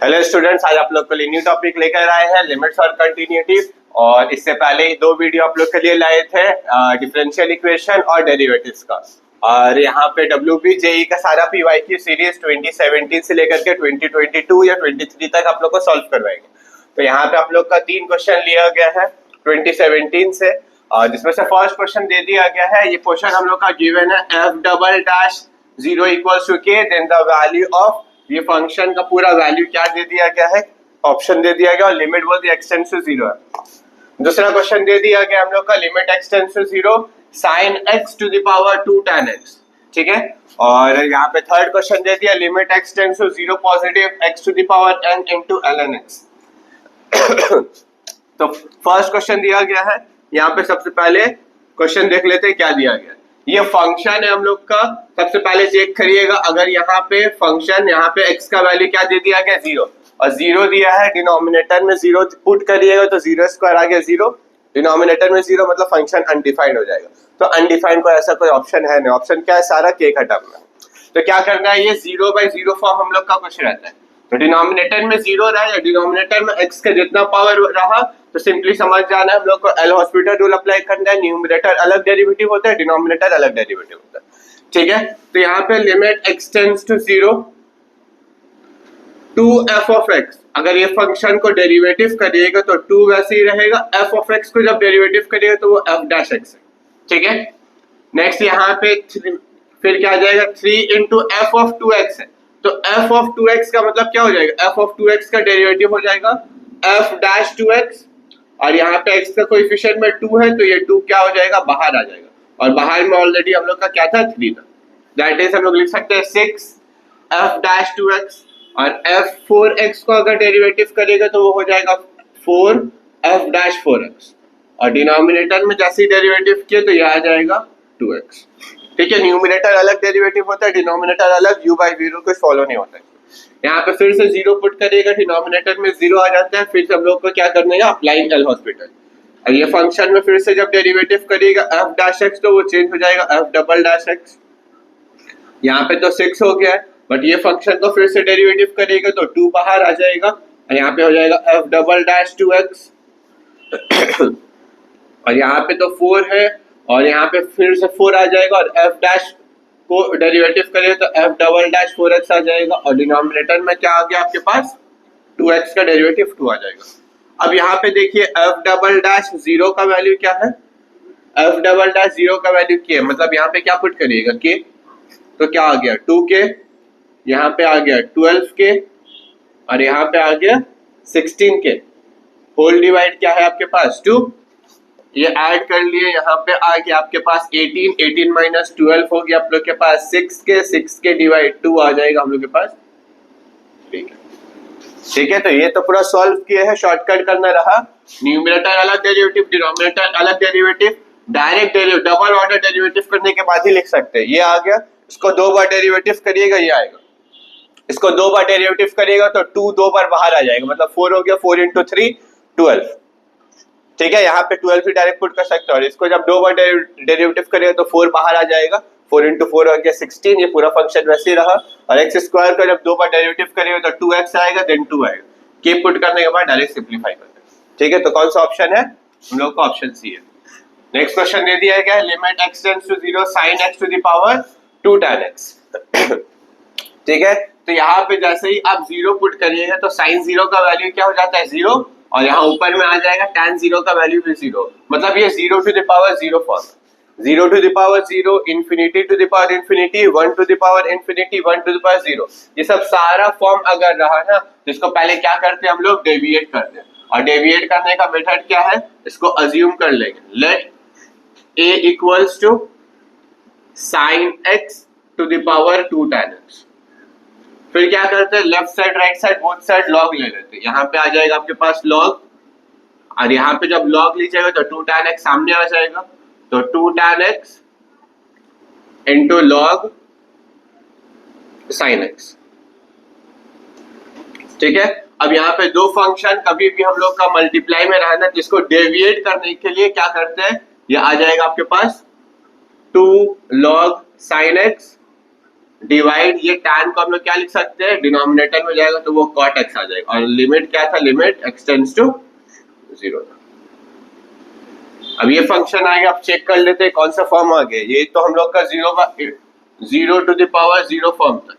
Hello students, आज आप लोग के लिए न्यू टॉपिक लेकर आए हैं लिमिट्स और कंटिन्यूटी। और इससे पहले ही दो वीडियो आप लोग के लिए लाए थे डिफरेंशियल इक्वेशन और डेरिवेटिव्स का। और यहाँ पे WBJE का सारा PYQ सीरीज 2017 से लेकर के 2022 या 23 तक आप लोग को सॉल्व करवाएंगे। तो यहाँ पे आप लोग का 3 क्वेश्चन लिया गया है 2017 से, जिसमें से फर्स्ट क्वेश्चन दे दिया गया है। ये क्वेश्चन हम लोग का गिवन है f"0 equals to k, then the value of, ये फंक्शन का पूरा वैल्यू क्या दे दिया गया है, ऑप्शन दे दिया गया, और लिमिट बोल दी x टेंड्स टू 0 है। दूसरा क्वेश्चन दे दिया गया हम लोग का limit x tends to 0 sin x to the power 2 tan x, ठीक है। और यहाँ पे थर्ड क्वेश्चन दे दिया limit x tends to 0 positive x to the power n into ln x। तो फर्स्ट क्वेश्चन दिया गया है, यहाँ पे सबसे पहले क्वेश्चन देख लेते हैं क्या दिया गया। ये फंक्शन है हम लोग का, सबसे पहले चेक करिएगा। अगर यहाँ पे फंक्शन, यहाँ पे x का वैल्यू क्या दे दिया गया 0, और 0 दिया है, डिनोमिनेटर में 0 पुट करिएगा तो 0² आ गया 0, डिनोमिनेटर में 0 मतलब फंक्शन अनडिफाइंड हो जाएगा। तो अनडिफाइंड को ऐसा कोई ऑप्शन है नहीं, ऑप्शन क्या है, सारा k खत्म है। तो क्या करना है, ये 0/0 फॉर्म हम लोग का कुछ रहता है। तो डिनोमिनेटर में 0 रहा या डिनोमिनेटर में x का जितना पावर रहा, तो सिंपली समझ जाना है हम लोग को एल हॉस्पिटल रूल अप्लाई करना है। न्यूमरेटर अलग डेरिवेटिव होता है, डिनोमिनेटर अलग डेरिवेटिव होता है, ठीक है। तो यहाँ पे limit x tends to 0 to f of x, अगर ये फंक्शन को डेरिवेटिव करिएगा तो 2 वैसे ही रहेगा, f ऑफ x को जब डेरिवेटिव करिएगा तो वो f' x है, ठीक है। नेक्स्ट यहाँ पे फिर क्या आ जाएगा, 3 into f of 2x है। तो f of 2x का मतलब क्या हो जाएगा, f of 2x का डेरिवेटिव हो जाएगा f'2x, और यहाँ पे x का कोएफिशिएंट में 2 है, तो ये 2 क्या हो जाएगा, बाहर आ जाएगा। और बाहर में ऑलरेडी हम लोग का क्या था, 3 था। दैट इज हम लोग लिख सकते हैं 6 f'2x, और f4x को अगर डेरिवेटिव करेगा तो वो हो जाएगा 4 f'4x, और डिनोमिनेटर में जैसे ही डेरिवेटिव किया तो ये आ जाएगा 2x, ठीक है। न्यूमरेटर अलग डेरिवेटिव होता है, डिनोमिनेटर अलग, u/v रूल कुछ फॉलो नहीं होता है। यहाँ पे फिर से 0 पुट करेगा, डिनोमिनेटर में 0 आ जाता है, फिर से हम लोग को क्या करना है, अप्लाइंग एल हॉस्पिटल। और ये फंक्शन में फिर से जब डेरिवेटिव करेगा f'(x) तो वो चेंज हो जाएगा f'(x). यहाँ पे तो 6 हो गया है, बट ये फंक्शन को फिर से डेरिवेटिव करेगा तो 2 बाहर आ जाएगा, और यहाँ पे हो जाएगा f'(2x) और यहाँ पे तो 4 है, और यहाँ पे फिर से 4 आ जाएगा, और f' को डेरिवेटिव करें तो f'4x आ जाएगा, और डिनोमिनेटर में क्या आ गया आपके पास, 2x का डेरिवेटिव 2 आ जाएगा। अब यहाँ पे देखिए f'0 का वैल्यू क्या है, f'0 का वैल्यू क्या है, मतलब यहाँ पे क्या पुट करिएगा k, तो क्या आ गया 2k, यहाँ पे आ गया 12k, और यहाँ पे आ गया 16k। होल डिवाइड क्या है आपके पास 2, ये ऐड कर लिए, यहाँ पे आ गया आपके पास 18 माइनस 12 हो गया आप लोग के पास 6k डिवाइड 2 आ जाएगा हम लोग के पास, ठीक है। तो ये तो पूरा सॉल्व किए हैं, शॉर्टकट करना रहा, न्यूमरेटर अलग डेरिवेटिव, डिनोमिनेटर अलग derivative, direct derivative, double order derivative करने के बाद ही लिख सकते हैं। ये आ गया, इसको 2 बार डेरिवेटिव करिएगा, ये आएगा, इसको 2 बार डेरिवेटिव करिएगा तो 2 2 बार बाहर आ जाएगा, मतलब 4 हो गया, 4 into 3 12, ठीक है। यहाँ पे 12 भी डायरेक्ट पुट कर सकते हो, और इसको जब 2 बार डेरिवेटिव करेगा तो 4 बाहर आ जाएगा, 4 into 4 हो गया 16, ये पूरा फंक्शन वैसे ही रहा। और x² का जब 2 बार डेरिवेटिव करेगा तो 2x आएगा, देन 2 आएगा, k पुट करने के बाद डायरेक्ट सिंपलीफाई करते हैं, ठीक है। तो कौन सा ऑप्शन है, हम लोग का ऑप्शन सी है। नेक्स्ट क्वेश्चन दे दिया गया limit x tends to 0 sin x to the power 2 tan x, ठीक है। तो यहाँ पे जैसे ही आप 0 पुट करिएगा तो sin 0 का वैल्यू क्या हो जाता है 0, और यहाँ ऊपर में आ जाएगा tan 0 का वैल्यू भी 0, मतलब ये 0 to the power 0 form, 0 to the power 0, infinity to the power infinity, 1 to the power infinity, 1 to the power 0, ये सब सारा फॉर्म अगर रहा ना, तो इसको पहले क्या करते हैं हम लोग, डेविएट करते हैं। और डेविएट करने का मेथड क्या है, इसको अज्यूम कर लेंगे, let a equals to sin x to the power 2 tan x। फिर क्या करते हैं, left side right side both side log ले लेते हैं, यहाँ पे आ जाएगा आपके पास लॉग, और यहाँ पे जब लॉग लीजिएगा तो 2 tan x सामने आ जाएगा, तो 2 tan x into log sin x, ठीक है। अब यहाँ पे दो फंक्शन कभी भी हम लोग का मल्टीप्लाई में रहना, जिसको डेविएट करने के लिए क्या करते हैं, ये आ जाएगा आपके पास 2 log sin x डिवाइड ये tan को हम लोग क्या लिख सकते हैं, डिनोमिनेटर में जाएगा तो वो cot x आ जाएगा, और लिमिट क्या था, लिमिट x टेंड्स टू 0 था। अब ये फंक्शन आएगा, आप चेक कर लेते हैं कौन सा फॉर्म आ गया। ये तो हम लोग का 0 टू द पावर 0 फॉर्म था,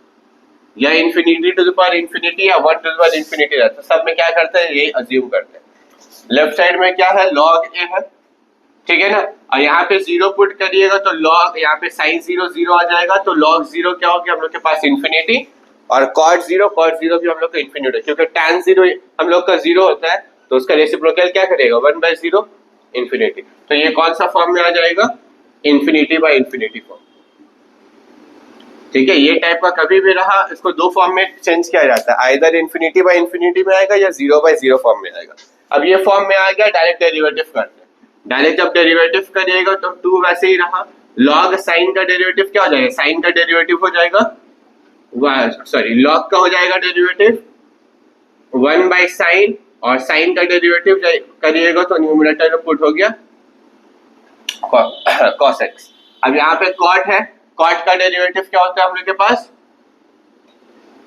या infinity to the power infinity, या 1 टू द पावर इंफिनिटी रहता। सब में क्या करते हैं, ये अज्यूम करते हैं। लेफ्ट साइड में क्या है, log a है, ठीक है ना, और यहाँ पे 0 पुट करिएगा तो log, यहाँ पे sin 0 0 आ जाएगा, तो log 0 क्या हो गया हम लोग के पास, इंफिनिटी, और cot 0 भी हम लोग का इंफिनिटी, क्योंकि tan 0 हम लोग का 0 होता है, तो उसका रेसिप्रोकल क्या करेगा, 1/0 इंफिनिटी। तो ये कौन सा फॉर्म में आ जाएगा, इंफिनिटी बाय इंफिनिटी फॉर्म। ठीक है, ये टाइप का कभी भी रहा, इसको दो फॉर्म में चेंज किया जाता है, आइदर इंफिनिटी बाय इंफिनिटी में आएगा या 0/0 फॉर्म में आएगा। अब ये फॉर्म में आ गया, डायरेक्ट डेरिवेटिव करते हैं। डायरेक्ट जब डेरिवेटिव करिएगा तो 2 वैसे ही रहा, log साइन का डेरिवेटिव क्या हो जाएगा, साइन का डेरिवेटिव हो जाएगा, सॉरी log का हो जाएगा डेरिवेटिव 1/sin, और साइन का डेरिवेटिव करिएगा तो न्यूमरेटर में पुट हो गया cos x। अब यहाँ पे cot है, cot का डेरिवेटिव क्या होता है हम लोग के पास,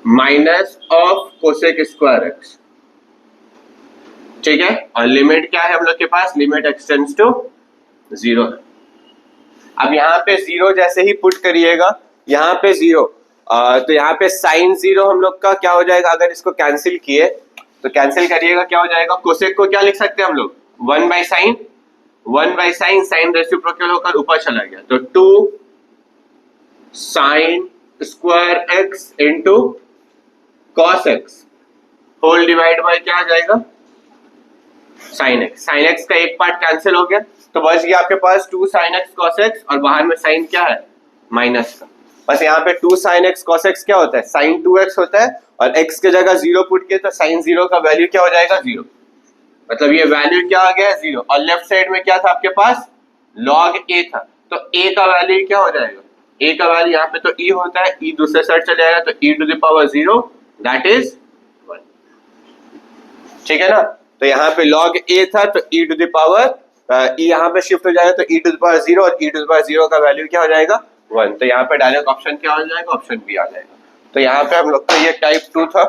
minus of cosec square x, ठीक है, और लिमिट क्या है हम लोग के पास, लिमिट x टेंड्स टू 0 है। अब यहाँ पे 0 जैसे ही पुट करिएगा, यहाँ पे 0, तो यहाँ पे साइन 0 हम लोग का क्या हो जाएगा, अगर इसको कैंसिल किए तो कैंसिल करिएगा क्या हो जाएगा, कोसेक को क्या लिख सकते हैं हम लोग, 1/sin, साइन रेसिप्रोकल होकर ऊपर चला गया, तो 2 sin square x into cos x whole divide by क्या आ जाएगा, sin x। sin x का एक पार्ट कैंसिल हो गया, तो बच गया आपके पास 2 sin x cos x, और बाहर में साइन क्या है, माइनस का। बस यहाँ पे 2 sin x cos x क्या होता है, sin 2x होता है, और x के जगह 0 पुट किए तो sin 0 का वैल्यू क्या हो जाएगा, 0। मतलब ये वैल्यू क्या आ गया, 0। और लेफ्ट साइड में क्या था आपके पास, log a था, तो a का वैल्यू क्या हो जाएगा, a का वैल्यू यहाँ पे तो e होता है, e दूसरे साइड चले जाएगा तो e to the power 0 that is 1, ठीक है ना। तो यहाँ पे log a था तो e to the power e यहाँ पे शिफ्ट हो जाएगा तो e टू द पावर 0, और e टू द पावर 0 का वैल्यू क्या हो जाएगा, 1। तो यहाँ पे डायरेक्ट ऑप्शन क्या हो जाएगा, ऑप्शन बी आ जाएगा। तो यहाँ पे हम लोग का ये टाइप 2 था,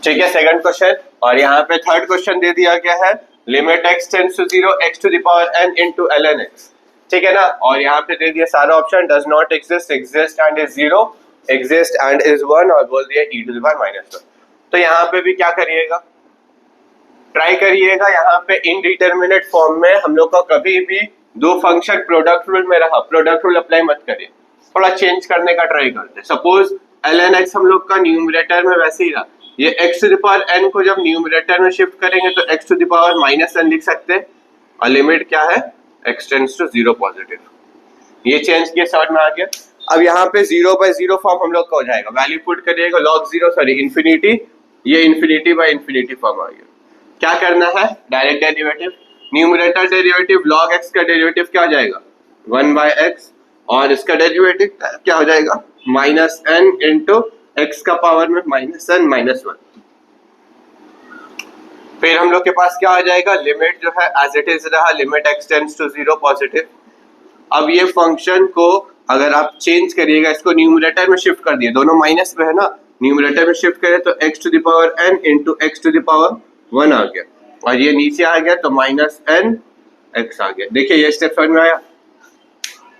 ठीक है, सेकंड क्वेश्चन। और यहाँ पे थर्ड क्वेश्चन दे दिया गया है, limit x tends to 0 x to the power n into ln x, ठीक है ना। और यहाँ पे दे दिया सारा option, does not exist, exist and is 0, exist and is 1, और बोल दिया e टू द पावर -1। तो यहाँ पे भी क्या करिएगा, ट्राई करिएगा, यहाँ पे इनडिटरमिनेट फॉर्म में हम लोग का कभी भी दो फंक्शन प्रोडक्ट रूल में रहा, प्रोडक्ट रूल अप्लाई मत करिए, थोड़ा चेंज करने का ट्राई करते हैं। सपोज ln x हम लोग का न्यूमरेटर में वैसे ही रहा, ये x to the power n को जब न्यूमरेटर में शिफ्ट करेंगे तो x to the power -n लिख सकते हैं, और लिमिट क्या है, x टेंड्स टू 0 पॉजिटिव। ये चेंज किया, समझ में आ गया। अब यहाँ पे 0/0 फॉर्म हम लोग का हो जाएगा, वैल्यू पुट करिएगा log 0 सॉरी इंफिनिटी, ये इंफिनिटी बाय इंफिनिटी फॉर्म आ गया। क्या करना है, direct derivative, numerator derivative log x का डेरिवेटिव क्या हो जाएगा, 1/x, और इसका डेरिवेटिव क्या हो जाएगा, -n इंटू x का पावर में -n -1। फिर हम लोग के पास क्या आ जाएगा, लिमिट जो है एज इट इज रहा, limit x tends to 0 positive. अब ये फंक्शन को अगर आप चेंज करिएगा, इसको न्यूमरेटर में शिफ्ट कर दिए, दोनों माइनस में है ना, न्यूमरेटर में शिफ्ट करें तो x to the power n into x to the power 1 आ गया, और ये नीचे आ गया तो -n x आ गया। देखिए ये स्टेप समझ में आया,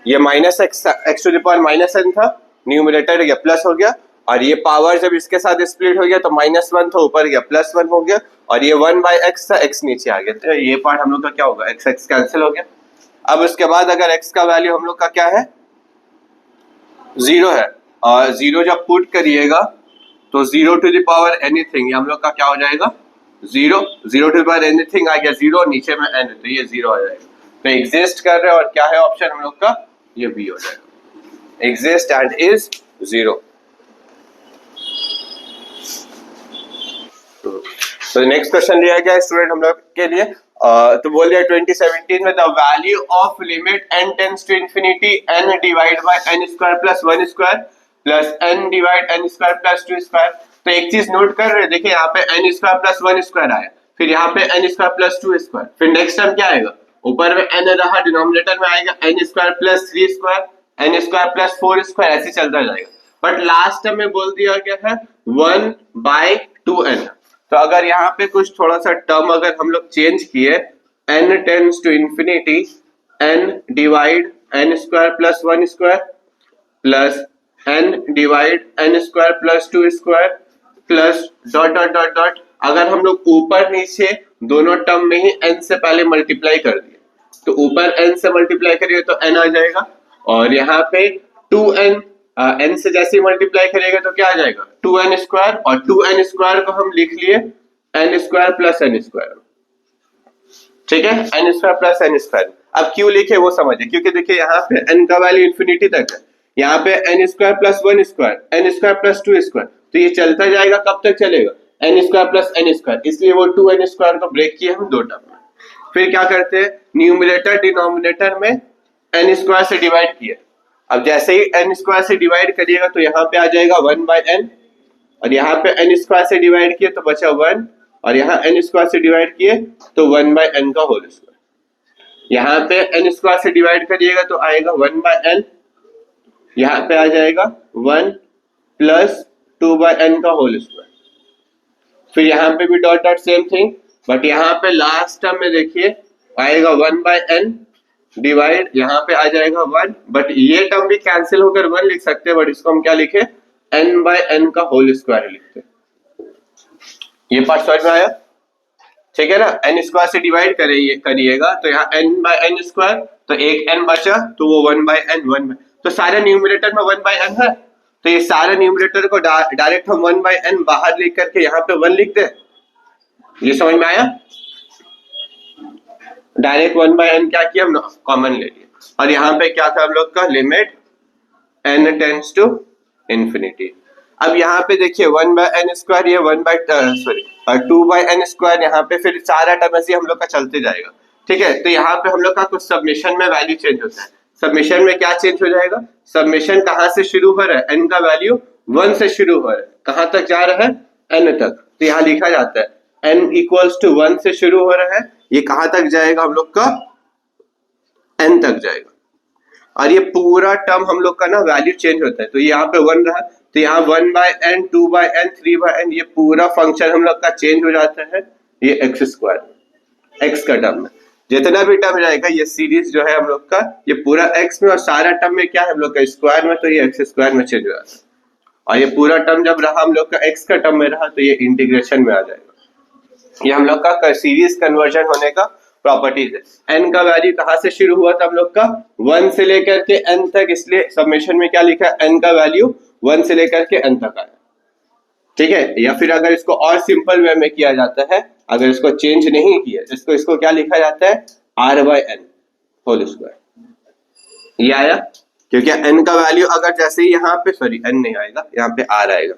ये -x to the power -n था, न्यूमरेटर गया प्लस हो गया, और ये पावर जब इसके साथ स्प्लिट हो गया तो -1 था, ऊपर गया +1 हो गया, और ये 1/x था, x नीचे आ गया, तो ये पार्ट हम लोग का क्या होगा, x कैंसिल हो गया। अब उसके बाद अगर x का वैल्यू हम लोग का क्या है, 0 है, और 0 जब पुट करिएगा तो 0 टू द पावर एनीथिंग, हम लोग का क्या हो जाएगा, 0 टू द पावर एनीथिंग आ गया 0, नीचे में n, तो ये 0 आ जाएगा। तो एग्जिस्ट कर रहे हैं, और क्या है ऑप्शन हम लोग का, ये बी हो जाएगा, एग्जिस्ट एंड इज 0। तो नेक्स्ट क्वेश्चन दिया गया स्टूडेंट हम लोग के लिए, तो बोल दिया 2017 में the value of limit n tends to infinity n divide by n square plus 1 square plus n divide n square plus 2 square. तो एक चीज नोट कर रहे हैं, देखिए यहाँ पे n स्क्वायर प्लस 1 स्क्वायर आया, फिर यहाँ पे n स्क्वायर प्लस 2 स्क्वायर, फिर नेक्स्ट टाइम क्या आएगा, ऊपर में n रहा, डिनोमिनेटर में आएगा n square plus 3 square, n square plus 4 square, ऐसे चलता जाएगा। बट लास्ट टर्म में बोल दिया गया है 1/2n। तो अगर यहाँ पे कुछ थोड़ा सा टर्म अगर हम लोग चेंज किए, n tends to infinity n divide n square plus 1 square plus n divide n square plus 2 square plus dot dot dot dot, अगर हम लोग ऊपर नीचे दोनों टर्म में ही n से पहले मल्टीप्लाई कर दिए, तो ऊपर n से मल्टीप्लाई करिए तो n आ जाएगा, और यहाँ पे 2n n से जैसे ही मल्टीप्लाई करिएगा तो क्या आ जाएगा 2n स्क्वायर, और 2n स्क्वायर को हम लिख लिए n square plus n square. ठीक है, n square plus n square. अब क्यों लिखे वो समझिए, क्योंकि देखिए यहाँ पे n का वैल्यू इंफिनिटी तक है, यहाँ पे n square plus 1 square, n square plus 2 square, तो ये चलता जाएगा, कब तक चलेगा n square plus n square, इसलिए वो 2n स्क्वायर को ब्रेक किए हम दो टर्म में। फिर क्या करते हैं, न्यूमरेटर डिनोमिनेटर में n स्क्वायर से डिवाइड किया, अब जैसे ही n स्क्वायर से डिवाइड करिएगा तो यहाँ पे आ जाएगा 1/n, और यहाँ पे n स्क्वायर से डिवाइड किए तो बचा 1, और यहाँ n स्क्वायर से डिवाइड किए तो 1/n का होल स्क्वायर। यहाँ पे n स्क्वायर से डिवाइड करिएगा तो आएगा 1/n, यहाँ पे आ जाएगा 1 प्लस 2/n का होल स्क्वायर। फिर यहाँ पे भी dot dot same thing, but यहाँ पे लास्ट टर्म में देखिए आएगा 1/n डिवाइड, यहाँ पे आ जाएगा 1, बट ये टर्म भी कैंसिल होकर 1 लिख सकते हैं, बट इसको हम क्या लिखे n/n का होल स्क्वायर लिखते हैं। ये पार्ट समझ में आया? ठीक है ना, n स्क्वायर से डिवाइड करिएगा तो यहाँ n/n स्क्वायर, तो एक n बचा तो वो 1/n, तो सारे न्यूमरेटर में 1/n है, तो ये सारे न्यूमरेटर को डायरेक्ट हम 1/n बाहर लिख करके यहाँ पे 1 लिख दे। ये समझ में आया? डायरेक्ट 1/n क्या किया हम कॉमन ले लिया, और यहाँ पे क्या था हम लोग का limit n tends to infinity. अब यहाँ पे देखिए 1/n स्क्वायर, ये 2/n स्क्वायर, यहाँ पे फिर सारा टर्म ऐसे हम लोग का चलते जाएगा। ठीक है, तो यहाँ पे हम लोग का कुछ सबमिशन में वैल्यू चेंज होता है। सबमिशन में क्या चेंज हो जाएगा, सबमिशन कहाँ से शुरू हो रहा है, n का वैल्यू 1 से शुरू हो रहा है, कहाँ तक जा रहा है n तक, तो यहाँ लिखा जाता है n इक्वल्स टू 1 से शुरू हो रहा है, ये कहाँ तक जाएगा हम लोग का n तक जाएगा, और ये पूरा टर्म हम लोग का ना वैल्यू चेंज होता है। तो यहाँ पे 1 रहा, तो यहाँ 1/n 2/n 3/n, ये पूरा फंक्शन हम लोग का चेंज हो जाता है ये x स्क्वायर, x का टर्म में जितना भी टर्म रहेगा, ये सीरीज जो है हम लोग का ये पूरा x में, और सारा टर्म में क्या है हम लोग का स्क्वायर में, तो ये x स्क्वायर में चेंज हो जाता है, और ये पूरा टर्म जब रहा हम लोग का x का टर्म में रहा तो ये इंटीग्रेशन में आ जाएगा। ये हम लोग का सीरीज कन्वर्जन होने का प्रॉपर्टीज है। n का वैल्यू कहाँ से शुरू हुआ था हम लोग का 1 से लेकर के n तक, इसलिए सबमिशन में क्या लिखा है n का वैल्यू 1 से लेकर के n तक आया। ठीक है, या फिर अगर इसको और सिंपल वे में किया जाता है, अगर इसको चेंज नहीं किया, इसको क्या लिखा जाता है r/n होल स्क्वायर। ये आया, क्योंकि n का वैल्यू अगर जैसे ही यहाँ पे n नहीं आएगा, यहाँ पे r आएगा,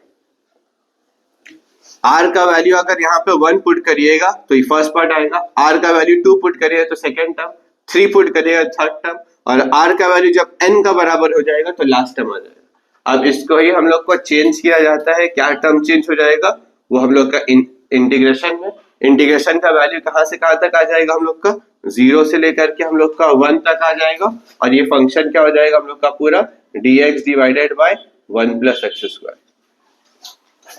r का वैल्यू अगर यहाँ पे 1 पुट करिएगा तो ये फर्स्ट पार्ट आएगा, r का वैल्यू 2 पुट करिएगा तो सेकेंड टर्म, 3 पुट करिएगा थर्ड टर्म, और r का वैल्यू जब n का बराबर हो जाएगा तो लास्ट टर्म आ जाएगा। अब इसको ही हम लोग को चेंज किया जाता है, क्या टर्म चेंज हो जाएगा, वो हम लोग का इंटीग्रेशन में, इंटीग्रेशन का वैल्यू कहाँ से कहाँ तक आ जाएगा हम लोग का 0 से लेकर के हम लोग का 1 तक आ जाएगा, और ये फंक्शन क्या हो जाएगा हम लोग का पूरा dx divided by 1 plus x square.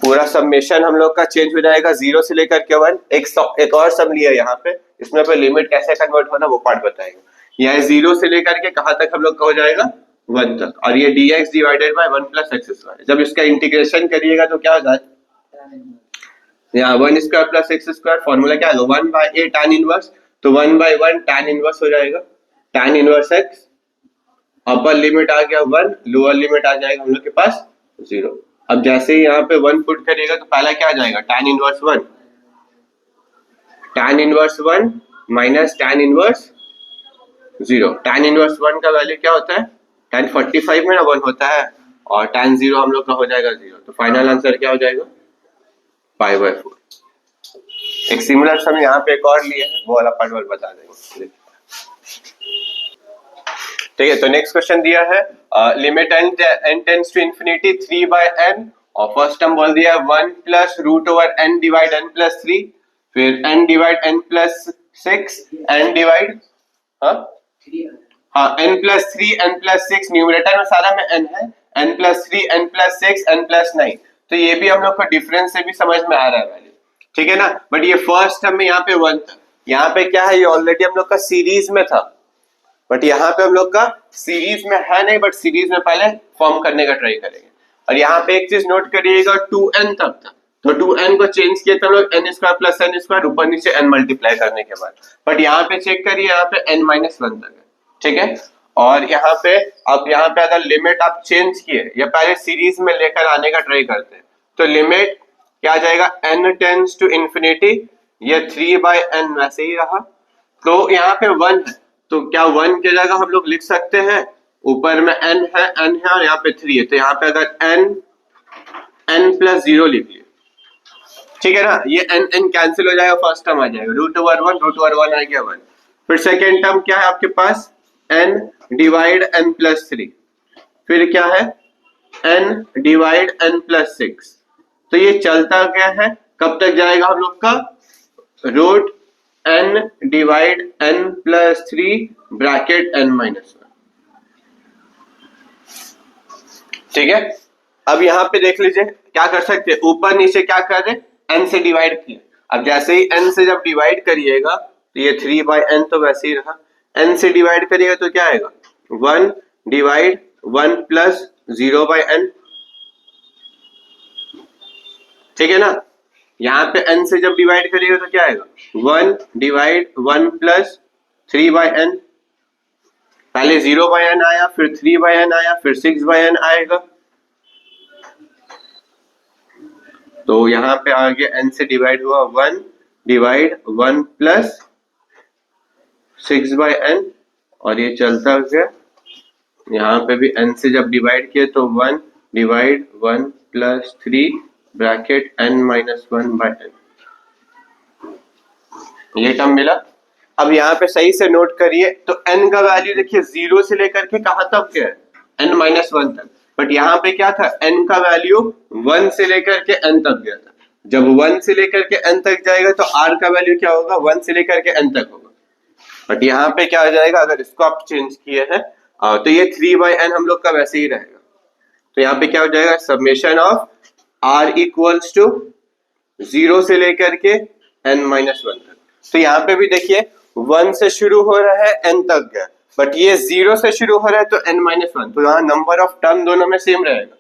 पूरा सबमिशन हम लोग का चेंज हो जाएगा 0 से लेकर के 1। एक और सम लिया यहाँ पे, इसमें पे लिमिट कैसे कन्वर्ट होना वो पार्ट बताएगा। यहाँ 0 से लेकर के कहाँ तक हम लोग का हो जाएगा 1 तक, और ये dx divided by 1 plus x square. जब इसका इंटीग्रेशन करिएगा तो क्या हो जाए, यहाँ 1 square plus x square, formula क्या है 1/a tan इनवर्स, तो 1/1 tan इनवर्स हो जाएगा, tan inverse x, upper limit आ गया 1, लोअर लिमिट आ जाएगा हम लोग के पास 0। अब जैसे ही यहाँ पे 1 पुट करिएगा तो पहला क्या आ जाएगा tan inverse 1, tan inverse 1 minus tan inverse 0। tan inverse 1 का वैल्यू क्या होता है, tan 45 में ना 1 होता है, और tan 0 हम लोग का हो जाएगा 0, तो फाइनल आंसर क्या हो जाएगा π/4। एक सिमिलर सम यहाँ पे एक और लिए है, वो वाला पार्ट वाला बता देंगे। ठीक है, तो नेक्स्ट क्वेश्चन दिया है limit n tends to infinity 3/n, और फर्स्ट टर्म बोल दिया है 1 plus root over n divide n plus 3, फिर n divide n plus 6, n divide हाँ n+3 n+6 न्यूमरेटर में सारा में n है, n+3 n+6 n+9, तो ये भी हम लोग को डिफरेंस से भी समझ में आ रहा है वैल्यू, ठीक है ना। बट ये फर्स्ट टर्म में यहाँ पे 1 था, यहाँ पे क्या है, ये ऑलरेडी हम लोग का सीरीज में था, बट यहाँ पे हम लोग का सीरीज में है नहीं, बट सीरीज में पहले फॉर्म करने का ट्राई करेंगे। और यहाँ पे एक चीज नोट करिएगा, 2n तक था, तो 2n को चेंज किया तो लोग n square plus n square ऊपर नीचे n मल्टीप्लाई करने के बाद, बट यहाँ पे चेक करिए, यहाँ पे n-1 तक है, ठीक है। और यहाँ पे अब यहाँ पे अगर लिमिट आप चेंज किए या पहले सीरीज में लेकर आने का ट्राई करते हैं, तो लिमिट क्या आ जाएगा, n टेंड्स टू इंफिनिटी, ये 3/n वैसे ही रहा, तो यहाँ पे 1 है, तो क्या 1 की जगह हम लोग लिख सकते हैं, ऊपर में n है और यहाँ पे 3 है, तो यहाँ पे अगर n+0 लिख लिया, ठीक है ना, ये n कैंसिल हो जाएगा, फर्स्ट टर्म आ जाएगा √1 आ गया 1। फिर सेकेंड टर्म क्या है आपके पास, n डिवाइड n+3, फिर क्या है n डिवाइड n+6, तो ये चलता क्या है, कब तक जाएगा हम लोग का, √n divide n+3 bracket n-1, ठीक है। अब यहाँ पे देख लीजिए क्या कर सकते हैं, ऊपर नीचे क्या कर रहे, n से डिवाइड किए, अब जैसे ही n से जब डिवाइड करिएगा तो ये 3/n तो वैसे ही रहा, n से डिवाइड करिएगा तो क्या आएगा, 1 डिवाइड 1 प्लस 0/n, ठीक है ना। यहाँ पे n से जब डिवाइड करिएगा तो क्या आएगा, 1 डिवाइड 1 प्लस 3/n, पहले 0/n आया, फिर 3/n आया, फिर 6/n आएगा, तो यहाँ पे आ गया n से डिवाइड हुआ 1 डिवाइड 1 प्लस 6/n, और ये चलता गया, यहाँ पे भी n से जब डिवाइड किए तो 1 डिवाइड 1 प्लस 3 ब्रैकेट n-1/n, ये टर्म मिला। अब यहाँ पे सही से नोट करिए, तो n का वैल्यू देखिए 0 से लेकर के कहाँ तक गया है, n-1 तक, बट यहाँ पे क्या था, n का वैल्यू 1 से लेकर के n तक गया था, जब 1 से लेकर के n तक जाएगा तो r का वैल्यू क्या होगा, 1 से लेकर के n तक होगा, बट यहाँ पे क्या हो जाएगा, अगर इसको आप चेंज किए हैं तो ये 3/n हम लोग का वैसे ही रहेगा, तो यहाँ पे क्या हो जाएगा, summation of r equals to 0 से लेकर के n-1 तक, तो यहाँ पे भी देखिए 1 से शुरू हो रहा है n तक गया, बट ये 0 से शुरू हो रहा है तो n-1, तो यहाँ नंबर ऑफ टर्म दोनों में सेम रहेगा,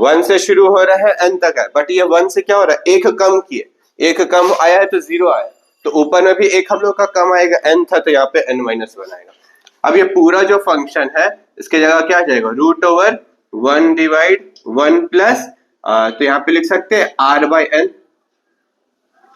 1 से शुरू हो रहा है n तक है, बट ये 1 से क्या हो रहा है, एक कम किए, एक कम आया है तो 0 आया, तो ऊपर में भी एक हम लोग का कम आएगा, n था तो यहाँ पे n-1 आएगा। अब ये पूरा जो फंक्शन है इसके जगह क्या आ जाएगा, √1 डिवाइड 1 प्लस, तो यहाँ पे लिख सकते हैं r/n,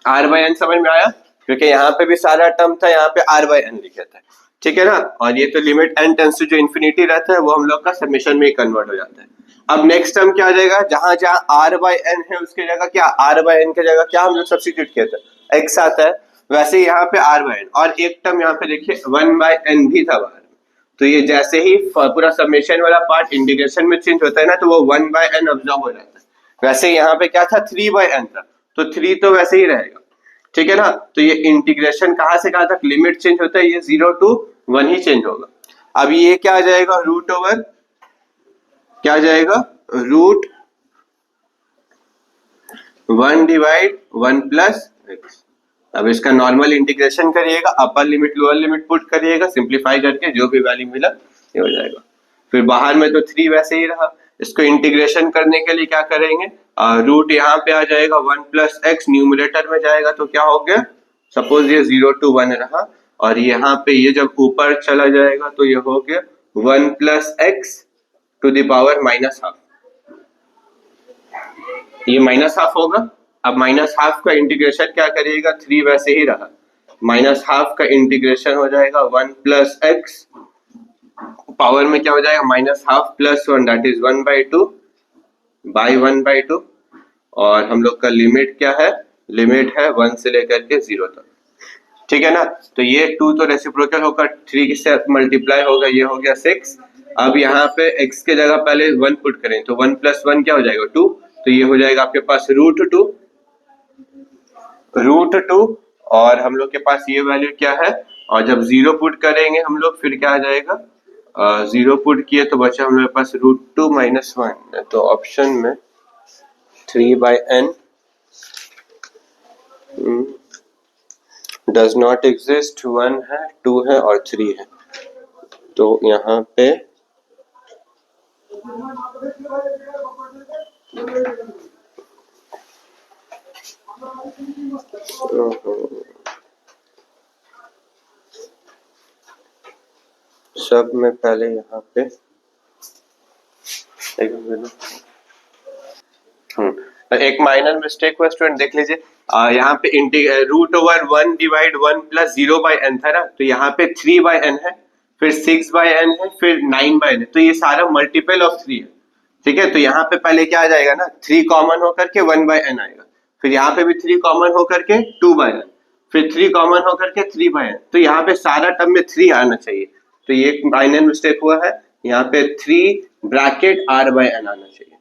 r/n समझ में आया, क्योंकि यहाँ पे भी सारा टर्म था, यहाँ पे r/n लिखा था, ठीक है ना। और ये तो लिमिट n टेंड्स टू जो इन्फिनिटी रहता है वो हम लोग का समेशन में कन्वर्ट हो जाता है। अब नेक्स्ट टर्म क्या आ जाएगा, जहां जहां r/n है उसके जगह क्या, r/n की जगह क्या हम लोग सब्स्टिट्यूट किया था, x आता है, वैसे यहाँ पे r/n, और एक टर्म यहाँ पे देखिए 1/n भी था बाहर, तो ये जैसे ही पूरा समेशन वाला पार्ट इंटीग्रेशन में चेंज होता है ना, तो वो 1/n ऑब्जॉर्ब हो जाता है, वैसे यहाँ पे क्या था, 3/n था, तो 3 तो वैसे ही रहेगा, ठीक है ना। तो ये इंटीग्रेशन कहाँ से कहाँ तक लिमिट चेंज होता है, ये 0 to 1 ही चेंज होगा। अब ये क्या आ जाएगा, √1 क्या आ जाएगा, √1 डिवाइड 1 प्लस x। अब इसका नॉर्मल इंटीग्रेशन करिएगा, upper limit lower limit put करिएगा, सिंप्लीफाई करके जो भी वैल्यू मिला ये हो जाएगा, फिर बाहर में तो 3 वैसे ही रहा, इसको इंटीग्रेशन करने के लिए क्या करेंगे, रूट यहाँ पे आ जाएगा 1 प्लस x, न्यूमरेटर में जाएगा तो क्या हो गया, सपोज ये 0 to 1 रहा, और यहाँ पे ये जब ऊपर चला जाएगा तो ये हो गया 1 plus x to the power -12, ये -12 होगा। अब -12 का इंटीग्रेशन क्या करिएगा, 3 वैसे ही रहा, -12 का इंटीग्रेशन हो जाएगा 1 प्लस x, पावर में क्या हो जाएगा, -12 प्लस 1 दैट इज 1/2 बाई 1/2, और हम लोग का लिमिट क्या है, लिमिट है 1 से लेकर के 0 तक, ठीक है ना। तो ये 2 तो रेसिप्रोकल होकर 3 से मल्टीप्लाई होगा, ये हो गया 6। अब यहाँ पे x के जगह पहले 1 पुट करें तो 1 प्लस 1 क्या हो जाएगा, 2, तो ये हो जाएगा आपके पास √2, और हम लोग के पास ये वैल्यू क्या है, और जब 0 पुट करेंगे हम लोग फिर क्या आ जाएगा, 0 पुट किए तो बचा हम लोग के पास √2 - 1, तो ऑप्शन में 3/n डज नॉट एग्जिस्ट, 1 है, 2 है और 3 है, तो यहाँ पे सब में पहले यहाँ पे एक माइनर मिस्टेक हुआ स्टूडेंट, देख लीजिए यहाँ पे √1 डिवाइड 1 + 0/n था ना, तो यहाँ पे 3/n है, फिर 6/n है, फिर 9/n है, तो ये सारा मल्टीपल ऑफ 3 है। ठीक है, तो यहाँ पे पहले क्या आ जाएगा ना, 3 कॉमन होकर के 1/n आएगा, फिर यहाँ पे भी 3 कॉमन होकर के 2/n, फिर 3 कॉमन होकर के 3/n, तो यहाँ पे सारा टर्म में 3 आना चाहिए, तो ये एक माइनर मिस्टेक हुआ है, यहाँ पे 3 ब्रैकेट r/n आना चाहिए।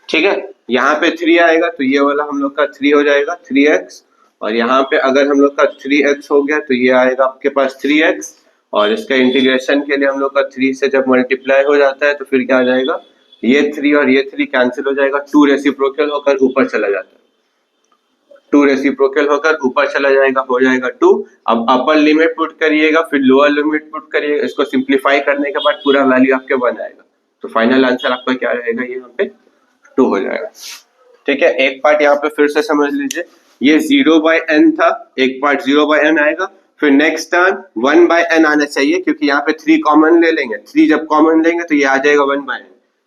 ठीक है, यहाँ पे 3 आएगा तो ये वाला हम लोग का 3 हो जाएगा 3x, और यहाँ पे अगर हम लोग का 3x हो गया तो ये आएगा आपके पास 3x, और इसका इंटीग्रेशन के लिए हम लोग का 3 से जब मल्टीप्लाई हो जाता है तो फिर क्या आ जाएगा, ये 3 और ये 3 कैंसिल हो जाएगा, 2 रेसिप्रोकल होकर ऊपर चला जाता है, 2 रेसिप्रोकल होकर ऊपर चला जाएगा, हो जाएगा 2। अब अपर लिमिट पुट करिएगा, फिर लोअर लिमिट पुट करिएगा, इसको सिंप्लीफाई करने के बाद पूरा वैल्यू आपके 1 आएगा, तो फाइनल आंसर आपका क्या रहेगा, ये यहाँ पे 2 हो जाएगा। ठीक है, एक पार्ट यहाँ पे फिर से समझ लीजिए, ये 0/n था, एक पार्ट 0/n आएगा, फिर नेक्स्ट टर्म 1/n आना चाहिए, क्योंकि यहाँ पे 3 कॉमन ले लेंगे, 3 जब कॉमन लेंगे तो ये आ जाएगा 1/n,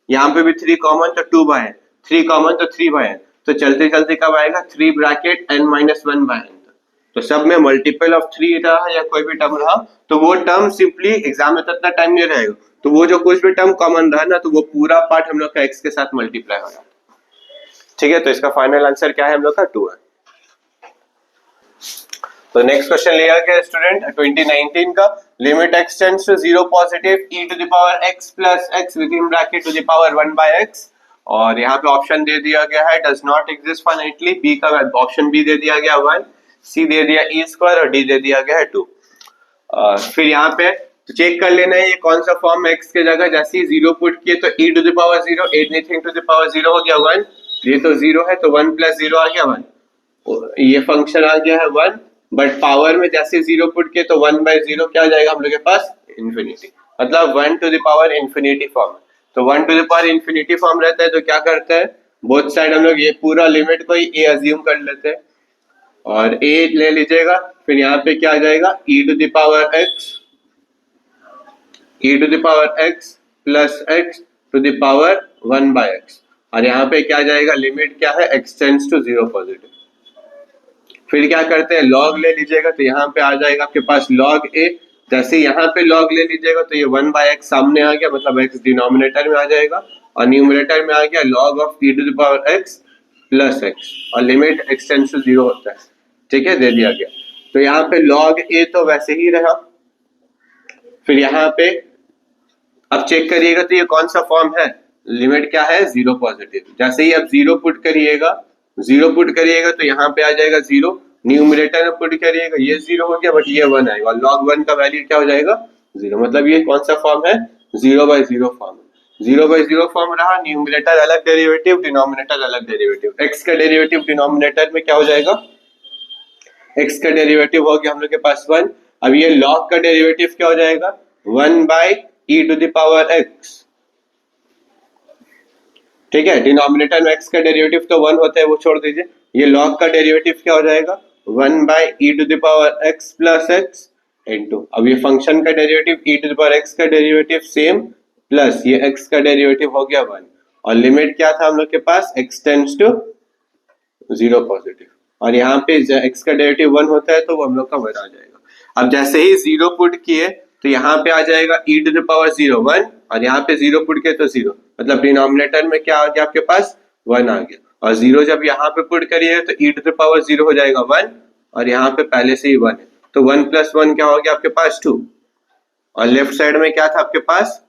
यहाँ पे भी 3 कॉमन तो 2/n, 3 कॉमन तो 3/n, तो चलते चलते कब आएगा 3 ब्रैकेट n - 1/n, तो सब में मल्टीपल ऑफ 3 रहा या कोई भी टर्म रहा तो वो टर्म सिंपली एग्जाम में इतना टाइम नहीं रहेगा, तो वो जो कुछ भी टर्म कॉमन रहा ना तो वो पूरा पार्ट हम लोग का x के साथ मल्टीप्लाई हो जाता। ठीक है, तो इसका फाइनल आंसर क्या है हम लोग का 2 है। तो नेक्स्ट क्वेश्चन लिया गया स्टूडेंट 2019 का, limit x tends to 0 positive e⁻x + x within bracket ⁻1/x, और यहाँ पे ऑप्शन दे दिया गया है does not exist finitely, B का ऑप्शन बी दे दिया गया 1, सी दे दिया e² और डी दे दिया गया है 2। फिर यहाँ पे तो चेक कर लेना है ये कौन सा फॉर्म है, x के जगह जैसे ही 0 पुट किए तो e⁻0 anything to the power 0 हो गया 1, ये तो 0 है तो 1 + 0 आ गया 1, ये फंक्शन आ गया है 1, बट पावर में जैसे 0 पुट किए तो 1/0 क्या आ जाएगा हम लोग के पास, इंफिनिटी, मतलब 1 to the power infinity form. तो 1 to the power infinity form रहता है तो क्या करता है, बोथ साइड हम लोग ये पूरा लिमिट को ही a अज्यूम कर लेते हैं, और a ले लीजिएगा, फिर यहाँ पे क्या आ जाएगा e⁻x + x to the power 1/x, और यहाँ पे क्या जाएगा, लिमिट क्या है, x टेंड्स टू 0 पॉजिटिव। फिर क्या करते हैं, लॉग ले लीजिएगा, तो यहाँ पे आ जाएगा आपके पास log a, जैसे यहाँ पे log ले लीजिएगा तो ये 1/x सामने आ गया, मतलब x डिनोमिनेटर में आ जाएगा, और न्यूमरेटर में आ गया log ऑफ e⁻x + x, और लिमिट x टेंड्स टू 0 होता है। ठीक है, दे दिया गया, तो यहाँ पे log a तो वैसे ही रहा, फिर यहाँ पे अब चेक करिएगा तो ये कौन सा फॉर्म है, लिमिट क्या है 0 पॉजिटिव, जैसे ही अब 0 पुट करिएगा तो यहाँ पे आ जाएगा 0, न्यूमरेटर में पुट करिएगा ये 0 हो गया, बट ये 1 आएगा, और log 1 का वैल्यू क्या हो जाएगा 0, मतलब ये कौन सा फॉर्म है 0/0 फॉर्म, 0/0 फॉर्म रहा, न्यूमरेटर अलग डेरिवेटिव, डिनोमिनेटर अलग डेरिवेटिव, x का डेरिवेटिव डिनोमिनेटर में क्या हो जाएगा, x का डेरिवेटिव हो गया हम लोग के पास 1, अब ये log का डेरिवेटिव क्या हो जाएगा 1/e⁻x। ठीक है, डिनोमिनेटर में x का डेरिवेटिव तो 1 होता है, वो छोड़ दीजिए, ये log का डेरिवेटिव क्या हो जाएगा 1/e⁻x + x इनटू, अब ये फंक्शन का डेरिवेटिव e⁻x का डेरिवेटिव सेम, प्लस ये x का डेरिवेटिव हो गया 1, और लिमिट क्या था हम लोग के पास, x टेंड्स टू 0 पॉजिटिव, और यहाँ पे x का डेरिवेटिव 1 होता है तो वो हम लोग का 1 आ जाएगा। अब जैसे ही 0 पुट किए तो यहाँ पे आ जाएगा e⁻0 1, और यहाँ पे 0 पुट किए तो 0, मतलब डिनोमिनेटर में क्या आ गया आपके पास 1 आ गया, और 0 जब यहाँ पे पुट करिए तो e⁻0 हो जाएगा 1, और यहाँ पे पहले से ही 1 है, तो 1 + 1 क्या हो गया आपके पास 2, और लेफ्ट साइड में क्या था आपके पास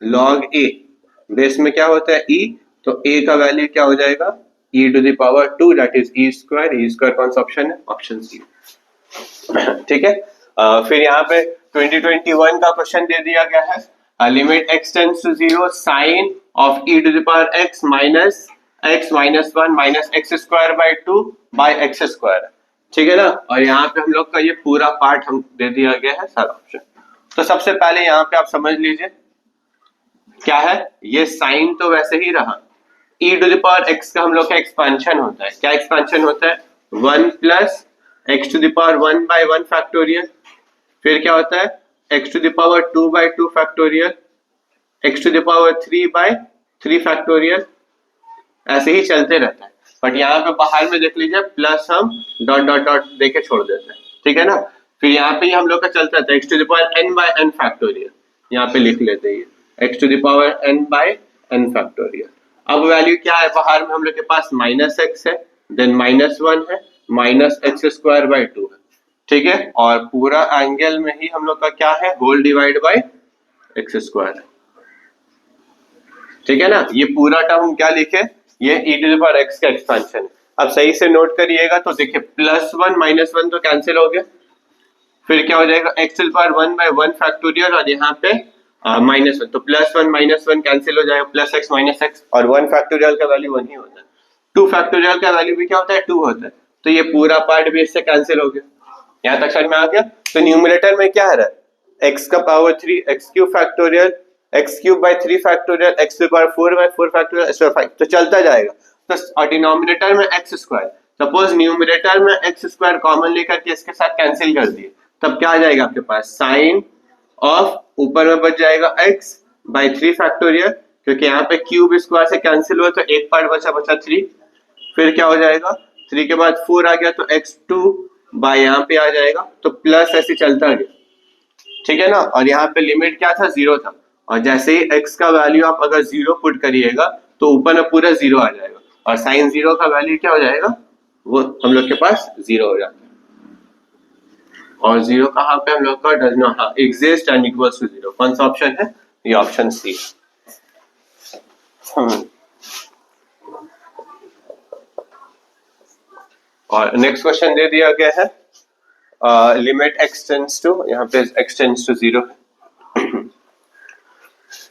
log a, बेस में क्या होता है e, तो a का वैल्यू क्या हो जाएगा e⁻2 that is e², e² कौन सा ऑप्शन है, ऑप्शन सी। ठीक है। फिर यहाँ पे 2021 का क्वेश्चन दे दिया गया है, limit x tends to 0 sine of e to the power x minus x-1 minus x square by 2 by x square, ठीक है ना। और यहाँ पे हम लोग का ये पूरा पार्ट हम दे दिया गया है सारा ऑप्शन। तो सबसे पहले यहाँ पे आप समझ लीजिए क्या है, ये साइन तो वैसे ही रहा, e to the power x का हम लोग का एक्सपेंशन होता है। क्या एक्सपेंशन होता है? 1 plus x to the power 1 by 1 factorial, फिर क्या होता है x to the power 2 by 2 factorial, x to the power 3 by 3 factorial, ऐसे ही चलते रहता है। बट यहाँ पे बाहर में देख लीजिए प्लस हम डॉट डॉट डॉट देके छोड़ देते हैं, ठीक है ना। फिर यहाँ पे हम लोग का चलता था x to the power n by n factorial, यहाँ पे लिख लेते हैं x to the power n by n factorial. अब वैल्यू क्या है बाहर में हम लोग के पास माइनस एक्स है, देन -1 है, माइनस एक्स स्क्वायर बाई 2 है, ठीक है। और पूरा एंगल में ही हम लोग का क्या है, whole divide by x square है, ठीक है ना। ये पूरा टर्म हम क्या लिखे, ये e to the power x का एक्सपेंशन है। अब सही से नोट करिएगा तो देखिए +1 -1 तो कैंसिल हो गया, फिर क्या हो जाएगा x to the power 1 by 1 factorial और यहाँ पे -1, तो +1 -1 कैंसिल हो जाएगा, प्लस एक्स माइनस एक्स, और 1 फैक्टोरियल का वैल्यू 1 ही होता है। 2 फैक्टोरियल का वैल्यू भी क्या होता है, 2 होता है, तो ये पूरा पार्ट भी इससे कैंसिल हो गया। यहाँ तक समझ में आ गया। तो न्यूमरेटर में क्या है, x का power 3 x cube factorial, x cube by 3 factorial, x to power 4 by 4 factorial, x power 5, तो चलता जाएगा। तो और डिनोमिनेटर में x स्क्वायर, सपोज न्यूमरेटर में x स्क्वायर कॉमन लेकर के इसके साथ कैंसिल कर दिए, तब क्या आ जाएगा आपके पास, साइन ऑफ ऊपर में बच जाएगा x बाई 3 फैक्टोरियल, क्योंकि यहाँ पे क्यूब स्क्वायर से कैंसिल हुआ तो एक पार्ट बचा 3, फिर क्या हो जाएगा 3 के बाद 4 आ गया तो x2 बाई यहाँ पे आ जाएगा, तो प्लस ऐसे चलता गया, ठीक है ना। और यहाँ पे लिमिट क्या था, 0 था, और जैसे ही x का वैल्यू आप अगर 0 पुट करिएगा तो ऊपर में पूरा 0 आ जाएगा, और साइन 0 का वैल्यू क्या हो जाएगा, वो हम लोग के पास 0 हो जाता है। और 0 कहाँ पे हम लोग का does not exist and equals to 0, कौन सा ऑप्शन है, ये ऑप्शन सी। और नेक्स्ट क्वेश्चन दे दिया गया है, लिमिट x टेंड्स टू, यहाँ पे x टेंड्स टू 0 है,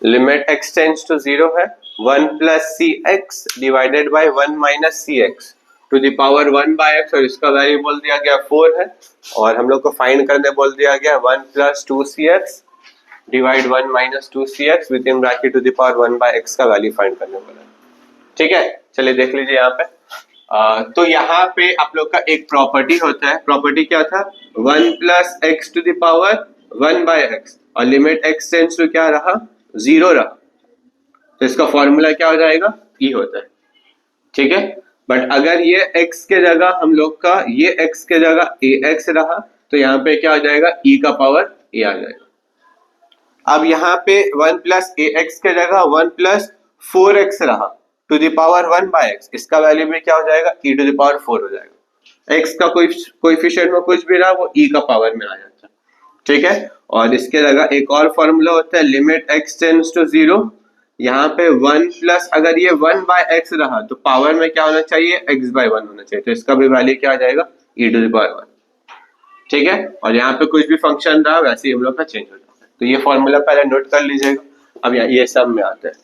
लिमिट x टेंड्स टू 0 है 1 plus c x divided by 1 minus c x to the power 1 by x, और इसका वैल्यू बोल दिया गया 4 है, और हम लोग को फाइंड करने बोल दिया गया 1 plus 2 c x divide 1 minus 2 c x with in bracket to the power 1 by x का वैल्यू फाइंड करने बोला, ठीक है। चलिए देख लीजिए यहाँ पे, तो यहाँ पे आप लोग का एक प्रॉपर्टी होता है, प्रॉपर्टी क्या था, 1 plus x to the power 1 by x, और लिमिट x टेंड्स टू क्या रहा, 0 रहा, तो इसका फॉर्मूला क्या हो जाएगा, e होता है, ठीक है। बट अगर ये x के जगह हम लोग का ये x के जगह ax रहा, तो यहाँ पे क्या हो जाएगा, e का पावर a आ जाएगा। अब यहाँ पे 1 प्लस ax के जगह 1 प्लस 4x रहा to the power 1 by x, इसका वैल्यू भी क्या हो जाएगा, e टू द पावर 4 हो जाएगा। x का कोएफिशिएंट में कुछ भी रहा वो e का पावर में आ जाता है, ठीक है। और इसके जगह एक और फॉर्मूला होता है, लिमिट x टेंड्स टू 0, यहाँ पे 1 प्लस अगर ये 1 बाई एक्स रहा तो पावर में क्या होना चाहिए, x बाई 1 होना चाहिए, तो इसका भी वैल्यू क्या आ जाएगा, e टू द पावर 1, ठीक है। और यहाँ पे कुछ भी फंक्शन रहा वैसे ही हम लोग का चेंज हो जाता है, तो ये फॉर्मूला पहले नोट कर लीजिएगा। अब ये सब में आता है,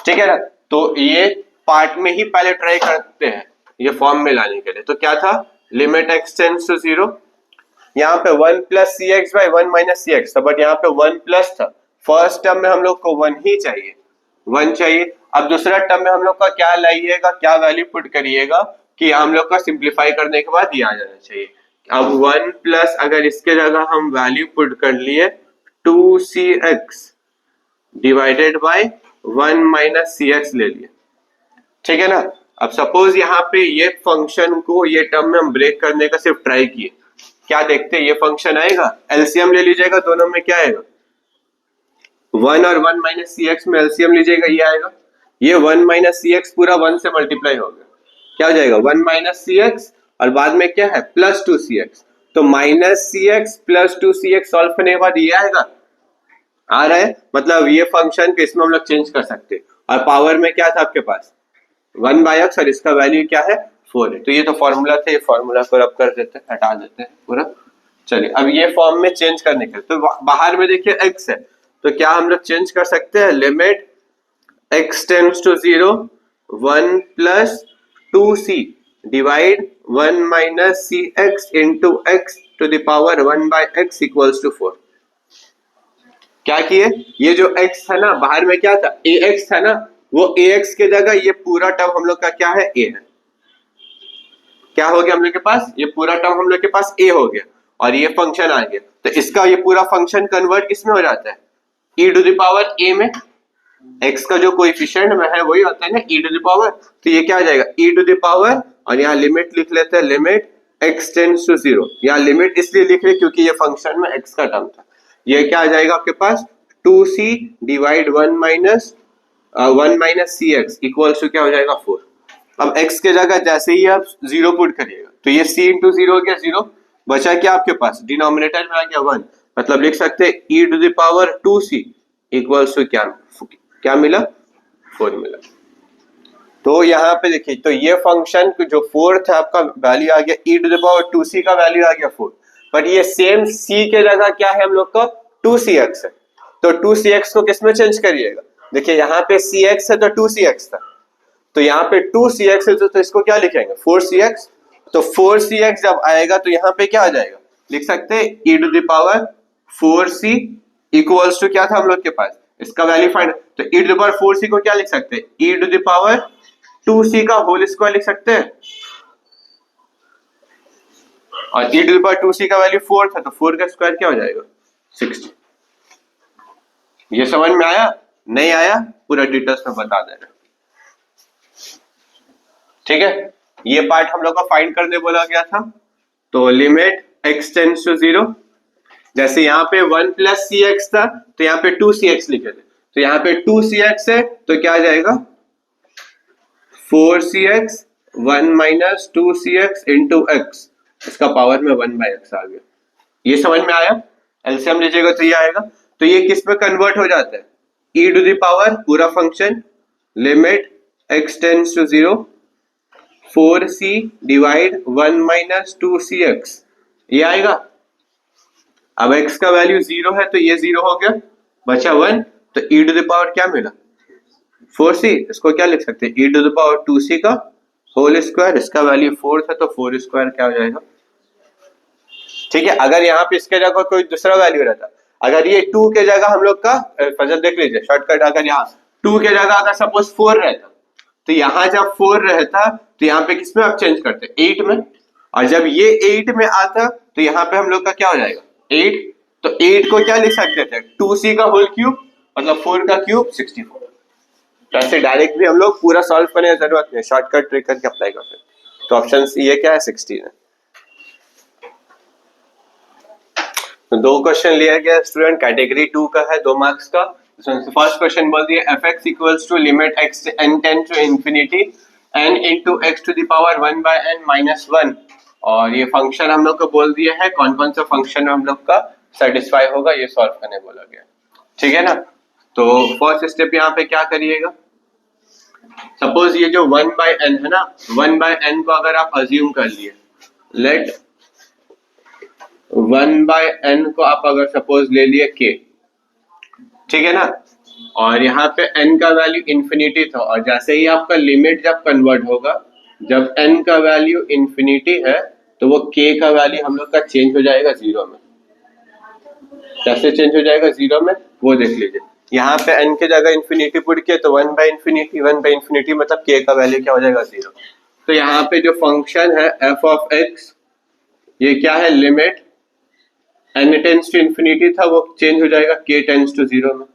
ठीक है ना। तो ये पार्ट में ही पहले ट्राई करते हैं ये फॉर्म में लाने के लिए। तो क्या था, लिमिट x टेंड्स टू 0, यहाँ पे 1 plus c x by 1 minus c x था, बट यहाँ पे 1 प्लस था, फर्स्ट टर्म में हम लोग को 1 ही चाहिए, 1 चाहिए। अब दूसरा टर्म में हम लोग का क्या लाइएगा, क्या वैल्यू पुट करिएगा कि हम लोग का सिंप्लीफाई करने के बाद ये आ जाना चाहिए। अब 1 प्लस अगर इसके जगह हम वैल्यू पुट कर लिए 2cx divided by 1 minus c x ले लिए, ठीक है ना। अब सपोज यहाँ पे ये फंक्शन को ये टर्म में हम ब्रेक करने का सिर्फ ट्राई किए, क्या देखते हैं ये फंक्शन आएगा, एलसीएम ले लीजिएगा, दोनों में क्या आएगा, 1 और 1 माइनस सी एक्स में एलसीएम लीजिएगा, ये आएगा, ये 1 माइनस सी एक्स पूरा 1 से मल्टीप्लाई हो गया, क्या हो जाएगा 1 माइनस सी एक्स, और बाद में क्या है प्लस 2 सी एक्स, तो minus c x plus 2 c x solve करने के बाद ये आएगा, आ रहा है, मतलब ये फंक्शन को इसमें हम लोग चेंज कर सकते हैं। और पावर में क्या था आपके पास 1 बाई एक्स, और इसका वैल्यू क्या है 4 है, तो ये तो फॉर्मूला थे, ये फॉर्मूला को रब कर देते हैं, हटा देते हैं पूरा, चलिए अब ये फॉर्म में चेंज करने के लिए तो बाहर में देखिए x है, तो क्या हम लोग चेंज कर सकते हैं, limit x tends to 0 1 plus 2c divide 1 minus c x into x to the power 1 by x equals to 4। क्या किए, ये जो x था ना बाहर में क्या था, ax था ना, वो ax के जगह ये पूरा टर्म हम लोग का क्या है, a है। क्या हो गया हम लोग के पास, ये पूरा टर्म हम लोग के पास a हो गया और ये फंक्शन आ गया, तो इसका ये पूरा फंक्शन कन्वर्ट किसमें हो जाता है, e to the power a में। x का जो कोएफिशिएंट में है वही होता है ना e टू द पावर, तो ये क्या आ जाएगा e टू द पावर, और यहाँ लिमिट लिख लेते हैं, लिमिट x टेंड्स टू 0। यहाँ लिमिट इसलिए लिख रहे क्योंकि ये फंक्शन में x का टर्म था। ये क्या आ जाएगा आपके पास, 2c divide 1 minus c x equals to क्या हो जाएगा 4। अब x के जगह जैसे ही आप 0 पुट करिएगा तो ये c इंटू 0 हो गया 0, बचा क्या आपके पास, डिनोमिनेटर में आ गया 1, मतलब लिख सकते हैं e to the power 2c equals to क्या मिला, 4 मिला। तो यहाँ पे देखिए, तो ये फंक्शन जो 4 था आपका वैल्यू आ गया e to the power 2c का वैल्यू आ गया 4, बट ये सेम c के जगह क्या है हम लोग का 2cx है, तो 2cx को किस में चेंज करिएगा, देखिए यहाँ पे cx है तो 2cx था, तो यहाँ पे 2cx है तो इसको क्या लिखेंगे 4cx, तो 4cx जब आएगा तो यहाँ पे क्या आ जाएगा, लिख सकते हैं e to the power 4c equals to क्या था हम लोग के पास, इसका वैल्यू फाइंड, तो e to the power 4c को क्या लिख सकते हैं, e to the power 2c का होल स्क्वायर लिख सकते हैं, और e to the power 2c का वैल्यू 4 था, तो 4 का स्क्वायर क्या हो जाएगा 60। ये समझ में आया, नहीं आया पूरा डिटेल्स में बता दे रहे, ठीक है। ये पार्ट हम लोग को फाइंड करने बोला गया था, तो लिमिट x टेंड्स टू 0, जैसे यहाँ पे 1 प्लस सी एक्स था तो यहाँ पे 2cx लिखे थे, तो यहाँ पे 2cx है तो क्या आ जाएगा 4cx 1 minus 2cx into x, इसका पावर में 1 बाय एक्स आ गया। ये समझ में आया, एलसीएम लीजिएगा तो ये आएगा, तो ये किस में कन्वर्ट हो जाता है, e टू द पावर पूरा function limit x tends to 0 4c divide 1 minus 2cx, ये आएगा। अब x का वैल्यू 0 है तो ये 0 हो गया, बचा 1, तो e टू द पावर क्या मिला 4c, इसको क्या लिख सकते हैं e to the power 2c का होल स्क्वायर, इसका वैल्यू 4 था तो 4 स्क्वायर क्या हो जाएगा, ठीक है। अगर यहाँ पे इसके जगह कोई दूसरा वैल्यू रहता, अगर ये 2 के जगह हम लोग का फजल देख लीजिए शॉर्टकट, अगर यहाँ 2 के जगह अगर सपोज 4 रहता तो यहाँ जब 4 रहता तो यहाँ पे किसमें आप चेंज करते 8 में, और जब ये 8 में आता तो यहाँ पे हम लोग का क्या हो जाएगा 8, तो 8 को क्या लिख सकते थे 2c का होल क्यूब, मतलब 4 का क्यूब 64। तो ऐसे डायरेक्ट भी हम लोग पूरा सॉल्व करने की जरूरत नहीं, शॉर्टकट ट्रिक करके अप्लाई करते हैं। तो ऑप्शन सी ये क्या है 16 है। तो 2 क्वेश्चन लिया गया स्टूडेंट, कैटेगरी 2 का है, 2 मार्क्स का। फर्स्ट क्वेश्चन बोल दिया fx equals to limit x n tend to infinity n into x to the power 1 by n minus 1, और ये फंक्शन हम लोग को बोल दिया है कौन कौन सा फंक्शन हम लोग का सेटिस्फाई होगा, ये सॉल्व करने बोला गया, ठीक है ना। तो फर्स्ट स्टेप यहाँ पे क्या करिएगा, सपोज ये जो 1 बाय n है ना, 1 बाय n को अगर आप अज्यूम कर लिए, लेट 1 बाय n को आप अगर सपोज ले लिए k, ठीक है ना, और यहाँ पे n का वैल्यू इंफिनिटी था, और जैसे ही आपका लिमिट जब कन्वर्ट होगा, जब n का वैल्यू इंफिनिटी है तो वो k का वैल्यू हम लोग का चेंज हो जाएगा 0 में। कैसे चेंज हो जाएगा 0 में, वो देख लीजिए। यहाँ पे n के जगह इंफिनिटी पुट किया तो 1 बाय इंफिनिटी मतलब k का वैल्यू क्या हो जाएगा 0। तो यहाँ पे जो फंक्शन है f ऑफ x, ये क्या है limit n tends to infinity था, वो चेंज हो जाएगा k टेंड्स टू 0 में।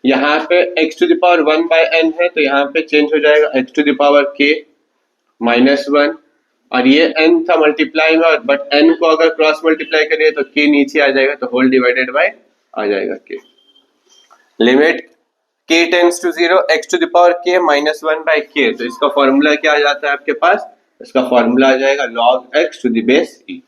यहाँ पे x to the power 1 by n है तो यहाँ पे चेंज हो जाएगा x to the power k minus 1, और ये n था मल्टीप्लाई में, बट n को अगर क्रॉस मल्टीप्लाई करिए तो k नीचे आ जाएगा, तो होल डिवाइडेड बाय आ जाएगा k। Limit k tends to 0 x to the power k minus 1 by k, तो इसका फॉर्मूला क्या आ जाता है आपके पास, इसका फॉर्मूला आ जाएगा log x to the base e,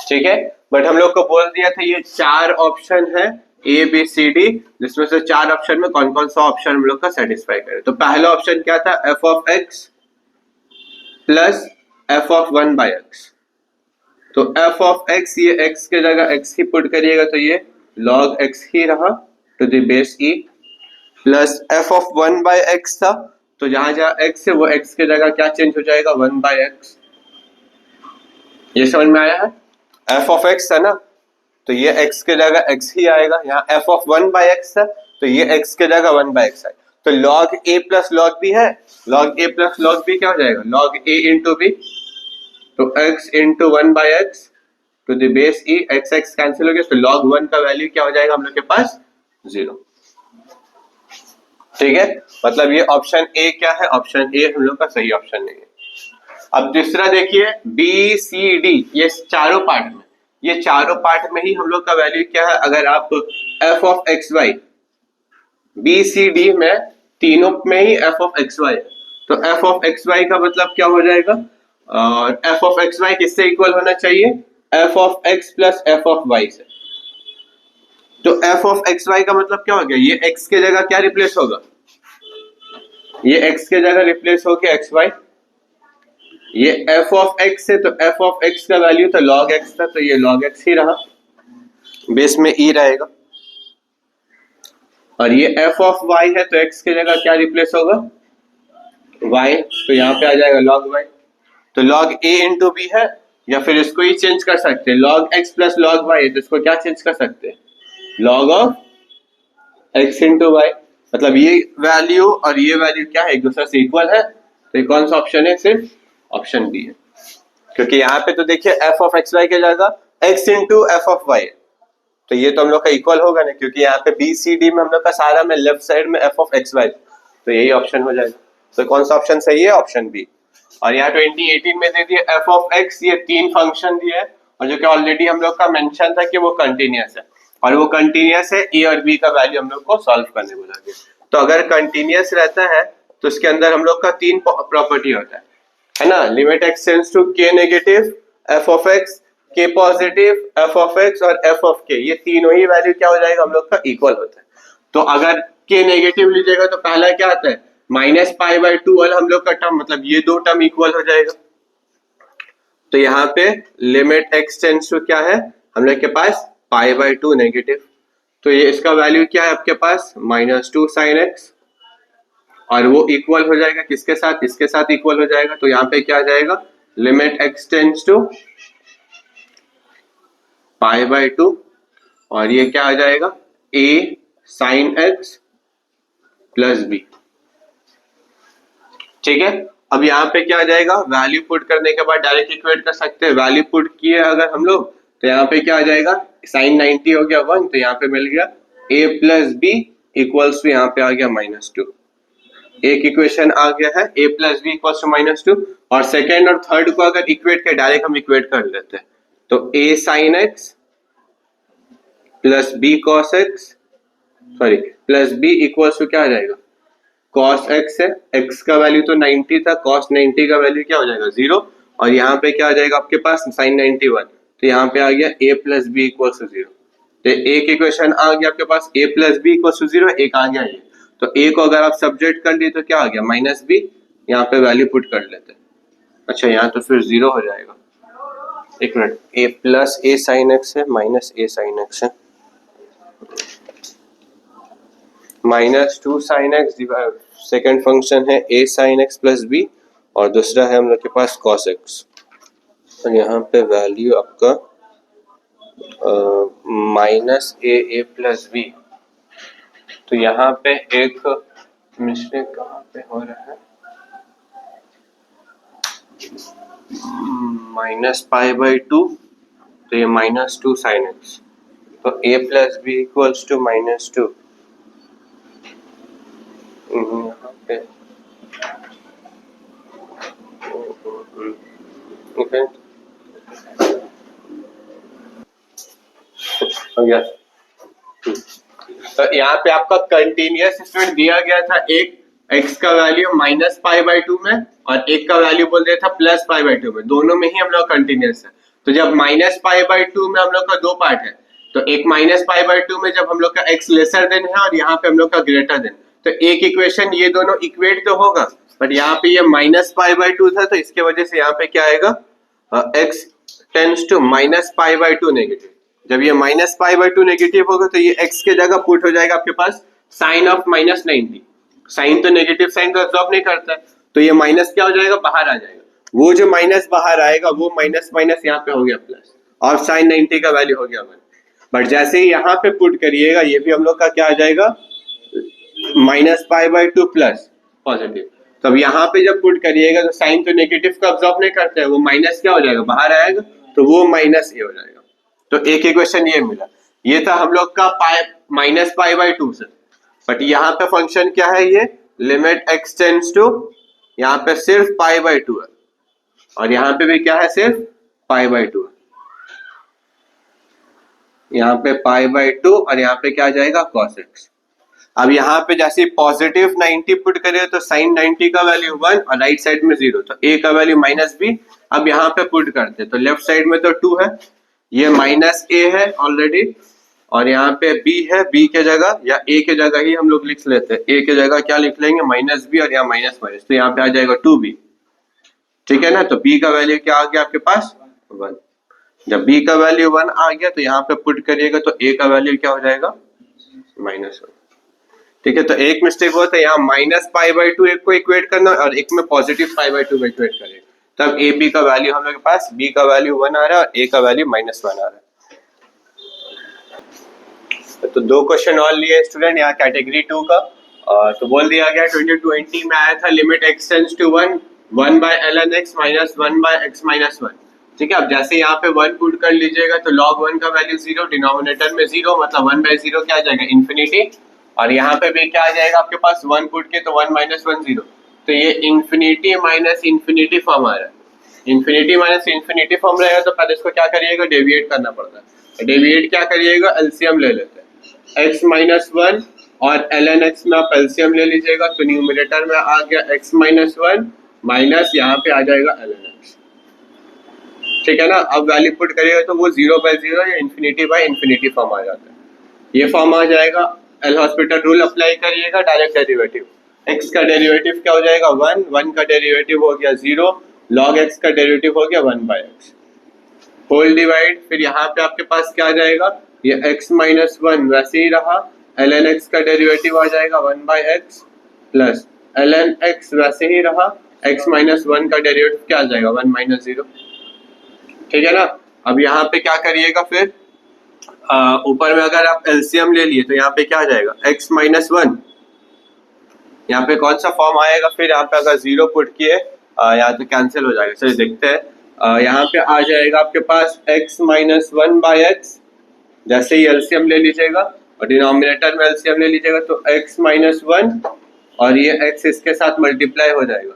ठीक है। बट हम लोग को बोल दिया था ये 4 ऑप्शन है ए बी सी डी, जिसमें से 4 ऑप्शन में कौन कौन सा ऑप्शन हम लोग का सेटिस्फाई करे। तो पहला ऑप्शन क्या था f of x plus f of 1 by x, तो एफ ऑफ एक्स, ये एक्स के जगह एक्स ही पुट करिएगा तो ये लॉग एक्स ही रहा to the base E, plus F of 1/x था, तो जहां जहां x है वो x के जगह क्या चेंज हो जाएगा 1/x। ये समझ में आया है? एफ ऑफ एक्स है ना, तो ये x के जगह x ही आएगा। यहाँ एफ ऑफ 1/x है तो ये x के जगह 1/x है। तो log a plus log b है, log a plus log b क्या हो जाएगा log a इंटू b, तो x into 1/x to the base e, x x cancel हो गया, तो log 1 का वैल्यू क्या हो जाएगा हम लोग के पास 0। ठीक है, मतलब ये ऑप्शन ए क्या है, ऑप्शन ए हम लोग का सही ऑप्शन नहीं है। अब दूसरा देखिए बी सी डी, ये चारों पार्ट में, ये चारों पार्ट में ही हम लोग का वैल्यू क्या है, अगर आप F of X Y, B C D में तीनों में ही एफ ऑफ एक्स वाई, तो एफ ऑफ एक्स वाई का मतलब क्या हो जाएगा, और एफ ऑफ एक्स वाई किससे इक्वल होना चाहिए, F of X plus F of Y से। तो एफ ऑफ एक्स वाई का मतलब क्या हो गया, ये एक्स के जगह क्या रिप्लेस होगा, ये एक्स के जगह रिप्लेस हो गया एक्स वाई, ये एफ ऑफ एक्स है तो एफ ऑफ एक्स का वैल्यू तो लॉग एक्स था, तो ये लॉग एक्स ही रहा, बेस में ई रहेगा। और ये एफ ऑफ वाई है तो एक्स के जगह क्या रिप्लेस होगा वाई, तो यहाँ पे आ जाएगा लॉग वाई, तो लॉग ए इंटू बी है, या फिर इसको ही चेंज कर सकते हैं, log X plus log Y है तो इसको क्या चेंज कर सकते हैं log of X into Y, मतलब ये वैल्यू और ये वैल्यू क्या है एक दूसरे से इक्वल है, तो ये कौन सा ऑप्शन है, सिर्फ ऑप्शन बी है, क्योंकि यहाँ पे तो देखिए एफ ऑफ एक्स वाई के जगह X into F of Y, तो ये तो हम लोग का इक्वल होगा ना, क्योंकि यहाँ पे बी सी डी में हम लोग का सारा में लेफ्ट साइड में एफ ऑफ एक्स वाई, तो यही ऑप्शन हो जाएगा। तो कौन सा ऑप्शन सही है, ऑप्शन बी। और यहाँ 2018 में दे दिए एफ ऑफ एक्स, ये 3 फंक्शन दिए है, और जो कि ऑलरेडी हम लोग का मेंशन था कि वो कंटिन्यूअस है, और वो कंटिन्यूअस है, ए और बी का वैल्यू हम लोग को सॉल्व करने बोला गया। तो अगर कंटिन्यूअस रहता है तो उसके अंदर हम लोग का 3 प्रॉपर्टी होता है ना, लिमिट एक्स टेंड्स टू के नेगेटिव, एफ ऑफ एक्स, के पॉजिटिव, एफ ऑफ एक्स और एफ ऑफ के, ये तीनों ही वैल्यू क्या हो जाएगा हम लोग का इक्वल होता है। तो अगर के नेगेटिव लीजिएगा तो पहला क्या आता है -π/2 वाला हम लोग का टर्म, मतलब ये दो टर्म इक्वल हो जाएगा। तो यहाँ पे लिमिट एक्स टेंड्स टू क्या है हम लोग के पास π/2 नेगेटिव, तो ये इसका वैल्यू क्या है आपके पास -2 sin x, और वो इक्वल हो जाएगा किसके साथ, इसके साथ इक्वल हो जाएगा, तो यहाँ पे क्या आ जाएगा लिमिट एक्स टेंड्स टू π/2, और ये क्या आ जाएगा a sin x plus b। ठीक है, अब यहाँ पे क्या आ जाएगा, वैल्यू पुट करने के बाद डायरेक्ट इक्वेट कर सकते हैं, वैल्यू पुट किए अगर हम लोग तो यहाँ पे क्या आ जाएगा sin 90 हो गया 1, तो यहाँ पे मिल गया a plus B equals to यहाँ पे आ गया -2, एक इक्वेशन आ गया है a plus B equals to -2, और सेकेंड और थर्ड को अगर इक्वेट कर डायरेक्ट हम इक्वेट कर लेते हैं, तो a sin x plus b cos x, sorry plus b equals to क्या आ जाएगा cos x है, x का वैल्यू तो 90 था, cos 90 का वैल्यू क्या हो जाएगा 0, और यहाँ पे क्या आ जाएगा आपके पास sin 91, तो यहाँ पे आ गया a plus B equals to 0, तो एक इक्वेशन आ गया आपके पास a plus B equals to 0, एक आ गया ये, तो a को अगर आप सब्जेक्ट कर लिए तो क्या आ गया -b, यहाँ पे वैल्यू पुट कर लेते हैं, अच्छा यहाँ तो फिर 0 हो जाएगा, एक minute, a plus a sin x है माइनस a sin x है, -2 sin x, सेकेंड फंक्शन है a sin x plus b, और दूसरा है हम लोग के पास cos x, और यहाँ पे वैल्यू आपका -a प्लस b, तो यहाँ पे एक मिस्टेक कहाँ पे हो रहा है, -π/2, तो ये -2 sin x, तो a plus B equals to -2, यहाँ पे हो गया। तो यहाँ पे आपका कंटिन्यूअस इसमें दिया गया था, एक x का वैल्यू -π/2 में और एक का वैल्यू बोल दिया था +π/2 में, दोनों में ही हम लोग कंटिन्यूअस है। तो जब -π/2 में हम लोग का दो पार्ट है, तो एक -π/2 में जब हम लोग का x लेसर देन है और यहाँ पे हम लोग का ग्रेटर देन, तो एक इक्वेशन ये दोनों इक्वेट तो होगा, बट यहाँ पे ये -π/2 था, तो इसके वजह से यहाँ पे क्या आएगा x tends to minus pi by two negative. जब ये minus pi by two negative होगा तो ये x के जगह पुट हो जाएगा आपके पास साइन ऑफ माइनस 90। साइन तो नेगेटिव साइन को एब्जॉर्ब नहीं करता है, तो ये माइनस क्या हो जाएगा, बाहर आ जाएगा। वो जो माइनस बाहर आएगा वो माइनस माइनस यहाँ पे हो गया प्लस, और साइन 90 का वैल्यू हो गया 1। बट जैसे ही यहाँ पे पुट करिएगा ये भी हम लोग का क्या आ जाएगा, minus pi by two plus positive. तो अब यहाँ पे जब पुट करिएगा तो साइन तो नेगेटिव को एब्जॉर्ब नहीं करता है, वो माइनस क्या हो जाएगा, बाहर आएगा, तो वो माइनस ए हो जाएगा। तो एक इक्वेशन ये मिला। ये था हम लोग का pi minus pi by to से। बट यहाँ पे फंक्शन क्या है, ये लिमिट एक्स टेंड्स टू, यहाँ पे सिर्फ पाई बाई टू है, और यहाँ पे भी क्या है, सिर्फ पाई बाई टू है। यहाँ पे पाई बाई टू और यहाँ पे क्या आ जाएगा, cos x। अब यहाँ पे जैसे पॉजिटिव 90 पुट करें तो साइन 90 का वैल्यू 1 और राइट साइड में 0, तो a का वैल्यू माइनस b। अब यहाँ पे पुट करते तो लेफ्ट साइड में तो 2 है, ये माइनस a है ऑलरेडी, और यहाँ पे b है, b के जगह या a के जगह ही हम लोग लिख लेते हैं, a के जगह क्या लिख लेंगे, माइनस b, और यहाँ माइनस माइनस, तो यहाँ पे आ जाएगा 2b। ठीक है ना, तो b का वैल्यू क्या आ गया आपके पास, 1। जब b का वैल्यू 1 आ गया तो यहाँ पे पुट करिएगा तो a का वैल्यू क्या हो जाएगा, -1। ठीक है, तो एक मिस्टेक होता है यहाँ माइनस पाई बाई टू एक को इक्वेट करना और एक में पॉजिटिव पाई बाई टू को इक्वेट करें, तब ए बी का वैल्यू हम लोग के पास, b का वैल्यू 1 आ रहा है और a का वैल्यू -1 आ रहा है। तो 2 क्वेश्चन और लिए स्टूडेंट यहाँ कैटेगरी 2 का। तो बोल दिया गया 2020 में आया था limit x tends to 1 1 by ln x minus 1 by x minus 1। ठीक है, अब जैसे यहाँ पे 1 पुट कर लीजिएगा तो log 1 का वैल्यू 0, डिनोमिनेटर में 0, मतलब 1 बाय 0 क्या आ जाएगा, इन्फिनिटी। और यहाँ पे भी क्या आ जाएगा आपके पास, 1 पुट के तो 1 माइनस 1 0, तो ये इन्फिनिटी माइनस इन्फिनिटी फॉर्म आ रहा है। इन्फिनिटी माइनस इन्फिनिटी फॉर्म रहेगा तो पहले इसको क्या करिएगा, डेविएट करना पड़ता है। डेविएट क्या करिएगा, एलसीएम ले लेते हैं, x माइनस 1 और ln x में आप एलसीएम ले लीजिएगा, तो न्यूमरेटर में आ गया x माइनस 1 माइनस यहाँ पे आ जाएगा ln x। ठीक है ना, अब वैल्यू पुट करिएगा तो वो 0 बाय 0 या इन्फिनिटी बाय इन्फिनिटी फॉर्म आ जाता है। ये फॉर्म आ जाएगा, एल हॉस्पिटल रूल अप्लाई करिएगा, डायरेक्ट डेरिवेटिव, x का डेरिवेटिव क्या हो जाएगा 1, 1 का डेरिवेटिव हो गया 0, log x का डेरिवेटिव हो गया 1 बाय x, होल डिवाइड, फिर यहाँ पे आपके पास क्या आ जाएगा, ये x माइनस 1 वैसे ही रहा, ln x का डेरिवेटिव आ जाएगा 1 by x plus ln x वैसे ही रहा, x माइनस 1 का डेरिवेटिव क्या आ जाएगा 1 माइनस 0। ठीक है ना, अब यहाँ पे क्या करिएगा, फिर ऊपर में अगर आप एलसीएम ले लिए तो यहाँ पे क्या आ जाएगा, x माइनस 1, यहाँ पे कौन सा फॉर्म आएगा, फिर यहाँ पे अगर 0 पुट किए यहाँ तो कैंसिल हो जाएगा। चलिए देखते हैं, यहाँ पे आ जाएगा आपके पास x माइनस 1 बाय x, जैसे ही एलसीएम ले लीजिएगा और डिनोमिनेटर में एलसीएम ले लीजिएगा तो x माइनस 1 और ये x इसके साथ मल्टीप्लाई हो जाएगा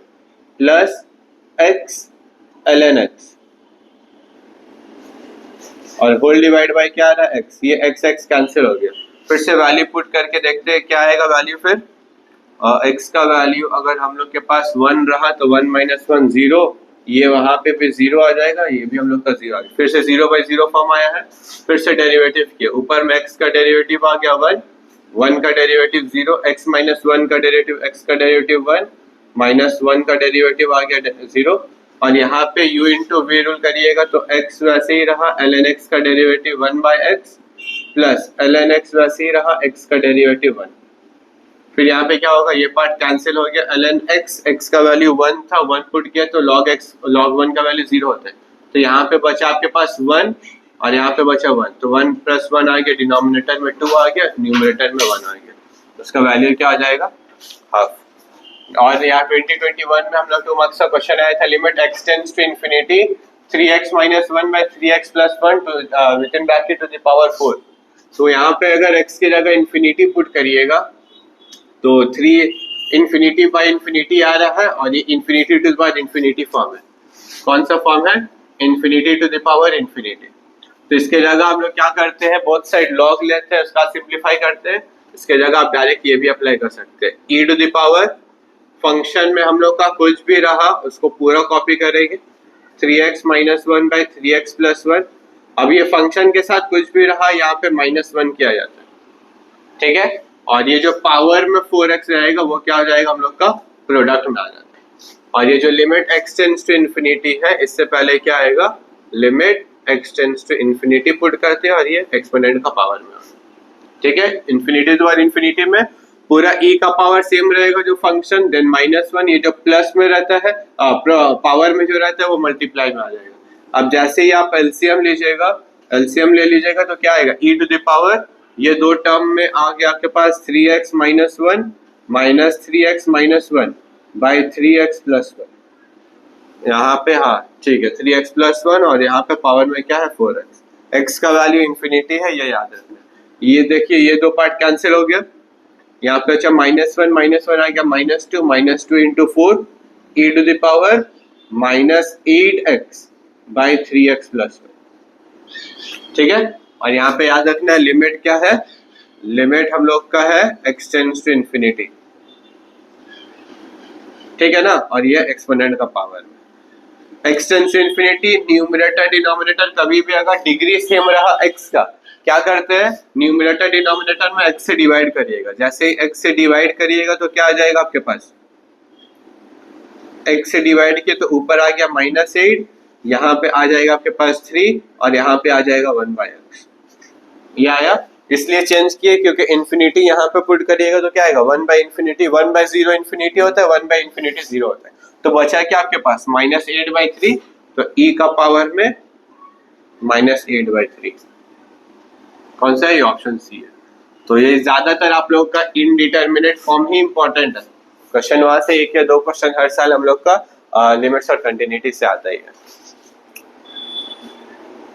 प्लस x ln x, और होल डिवाइड बाय क्या आ रहा है, x, ये x x कैंसिल हो गया। फिर से वैल्यू पुट करके देखते हैं क्या आएगा वैल्यू, फिर x का वैल्यू अगर हम लोग के पास 1 रहा तो 1 माइनस 1 0, ये वहां पे फिर 0 आ जाएगा, ये भी हम लोग का 0 आ गया, फिर से 0 बाय 0 फॉर्म आया है। फिर से डेरिवेटिव किया, ऊपर में x का डेरिवेटिव आ गया 1, 1 का डेरिवेटिव 0, x माइनस 1 का डेरिवेटिव, x का डेरिवेटिव 1 माइनस 1 का डेरिवेटिव आ गया 0, और यहाँ पे u इंटू वी रूल करिएगा तो x वैसे ही रहा, ln x का derivative 1 by x plus ln x वैसे ही रहा, x का डेरिवेटिव 1। फिर यहाँ पे क्या होगा, ये पार्ट कैंसिल हो गया, ln x, x का वैल्यू 1 था, 1 पुट किया तो log x, log 1 का वैल्यू 0 होता है, तो यहाँ पे बचा आपके पास 1 और यहाँ पे बचा 1, तो 1 प्लस 1 आ गया, डिनोमिनेटर में 2 आ गया, न्यूमरेटर में 1 आ गया, उसका वैल्यू क्या आ जाएगा, हाफ। और यहाँ 2021 में हम लोग को मार्क्स का क्वेश्चन आया था, limit x tends to infinity 3x minus 1 by 3x plus 1 with in bracket to the power 4। तो यहाँ पे अगर x की जगह इन्फिनिटी पुट करिएगा तो 3 इन्फिनिटी बाय इन्फिनिटी आ रहा है, और ये infinity to the power infinity form है। कौन सा फॉर्म है, infinity to the power infinity. तो इसके जगह हम लोग क्या करते हैं, बोथ साइड लॉग लेते हैं, उसका सिंप्लीफाई करते हैं, इसके जगह आप डायरेक्ट ये भी अप्लाई कर सकते हैं, ई टू द पावर फंक्शन में हम लोग का कुछ भी रहा उसको पूरा कॉपी करेंगे, 3x minus 1 by 3x plus 1। अब ये फंक्शन के साथ कुछ भी रहा यहाँ पे -1 किया जाता है, ठीक है, और ये जो पावर में 4x रहेगा वो क्या हो जाएगा, हम लोग का प्रोडक्ट में आ जाता है। और ये जो limit x tends to infinity है, इससे पहले क्या आएगा, limit x tends to infinity put करते हैं और ये एक्सपोनेंट का पावर में, ठीक है। इन्फिनिटी टू और इन्फिनिटी में पूरा e का पावर सेम रहेगा जो फंक्शन, देन -1 ये जो प्लस में रहता है पावर में जो रहता है वो मल्टीप्लाई में आ जाएगा। अब जैसे ही आप एलसीएम लीजिएगा, एलसीएम ले लीजिएगा तो क्या आएगा, e टू द पावर ये दो टर्म में आ गया आपके पास 3x - 1 minus 3x - 1 by 3x + 1, यहाँ पे हाँ ठीक है 3x + 1 और यहाँ पे पावर में क्या है 4x, x का वैल्यू इन्फिनिटी है ये याद रखना। ये देखिए ये दो पार्ट कैंसिल हो गया, यहाँ पे अच्छा -1 आ गया -2 into 4 e to the power -8x by 3x + 1, ठीक है। और यहाँ पे याद रखना है लिमिट क्या है, लिमिट हम लोग का है x टेंड्स टू इन्फिनिटी, ठीक है ना, और ये एक्सपोनेंट का पावर में x tends to infinity. Numerator denominator कभी भी अगर डिग्री सेम रहा x का, क्या करते हैं न्यूमरेटर डिनोमिनेटर में x से डिवाइड करिएगा, जैसे ही x से डिवाइड करिएगा तो क्या आ जाएगा आपके पास, x से डिवाइड किए तो ऊपर आ गया -8, यहाँ पे आ जाएगा आपके पास 3 और यहाँ पे आ जाएगा 1/x, ये आया। इसलिए चेंज किए क्योंकि इन्फिनिटी यहाँ पे पुट करिएगा तो क्या आएगा 1/∞, 1/0 इन्फिनिटी होता है, 1/∞ 0 होता है, तो बचा क्या आपके पास -8/3, तो e का पावर में -8/3, कौन सा है, ऑप्शन सी है। तो ये ज्यादातर आप लोग का इनडिटर्मिनेट फॉर्म ही इंपॉर्टेंट है, क्वेश्चन वहां से 1 या 2 क्वेश्चन हर साल हम लोग का लिमिट्स और कंटिन्यूटी से आता ही है।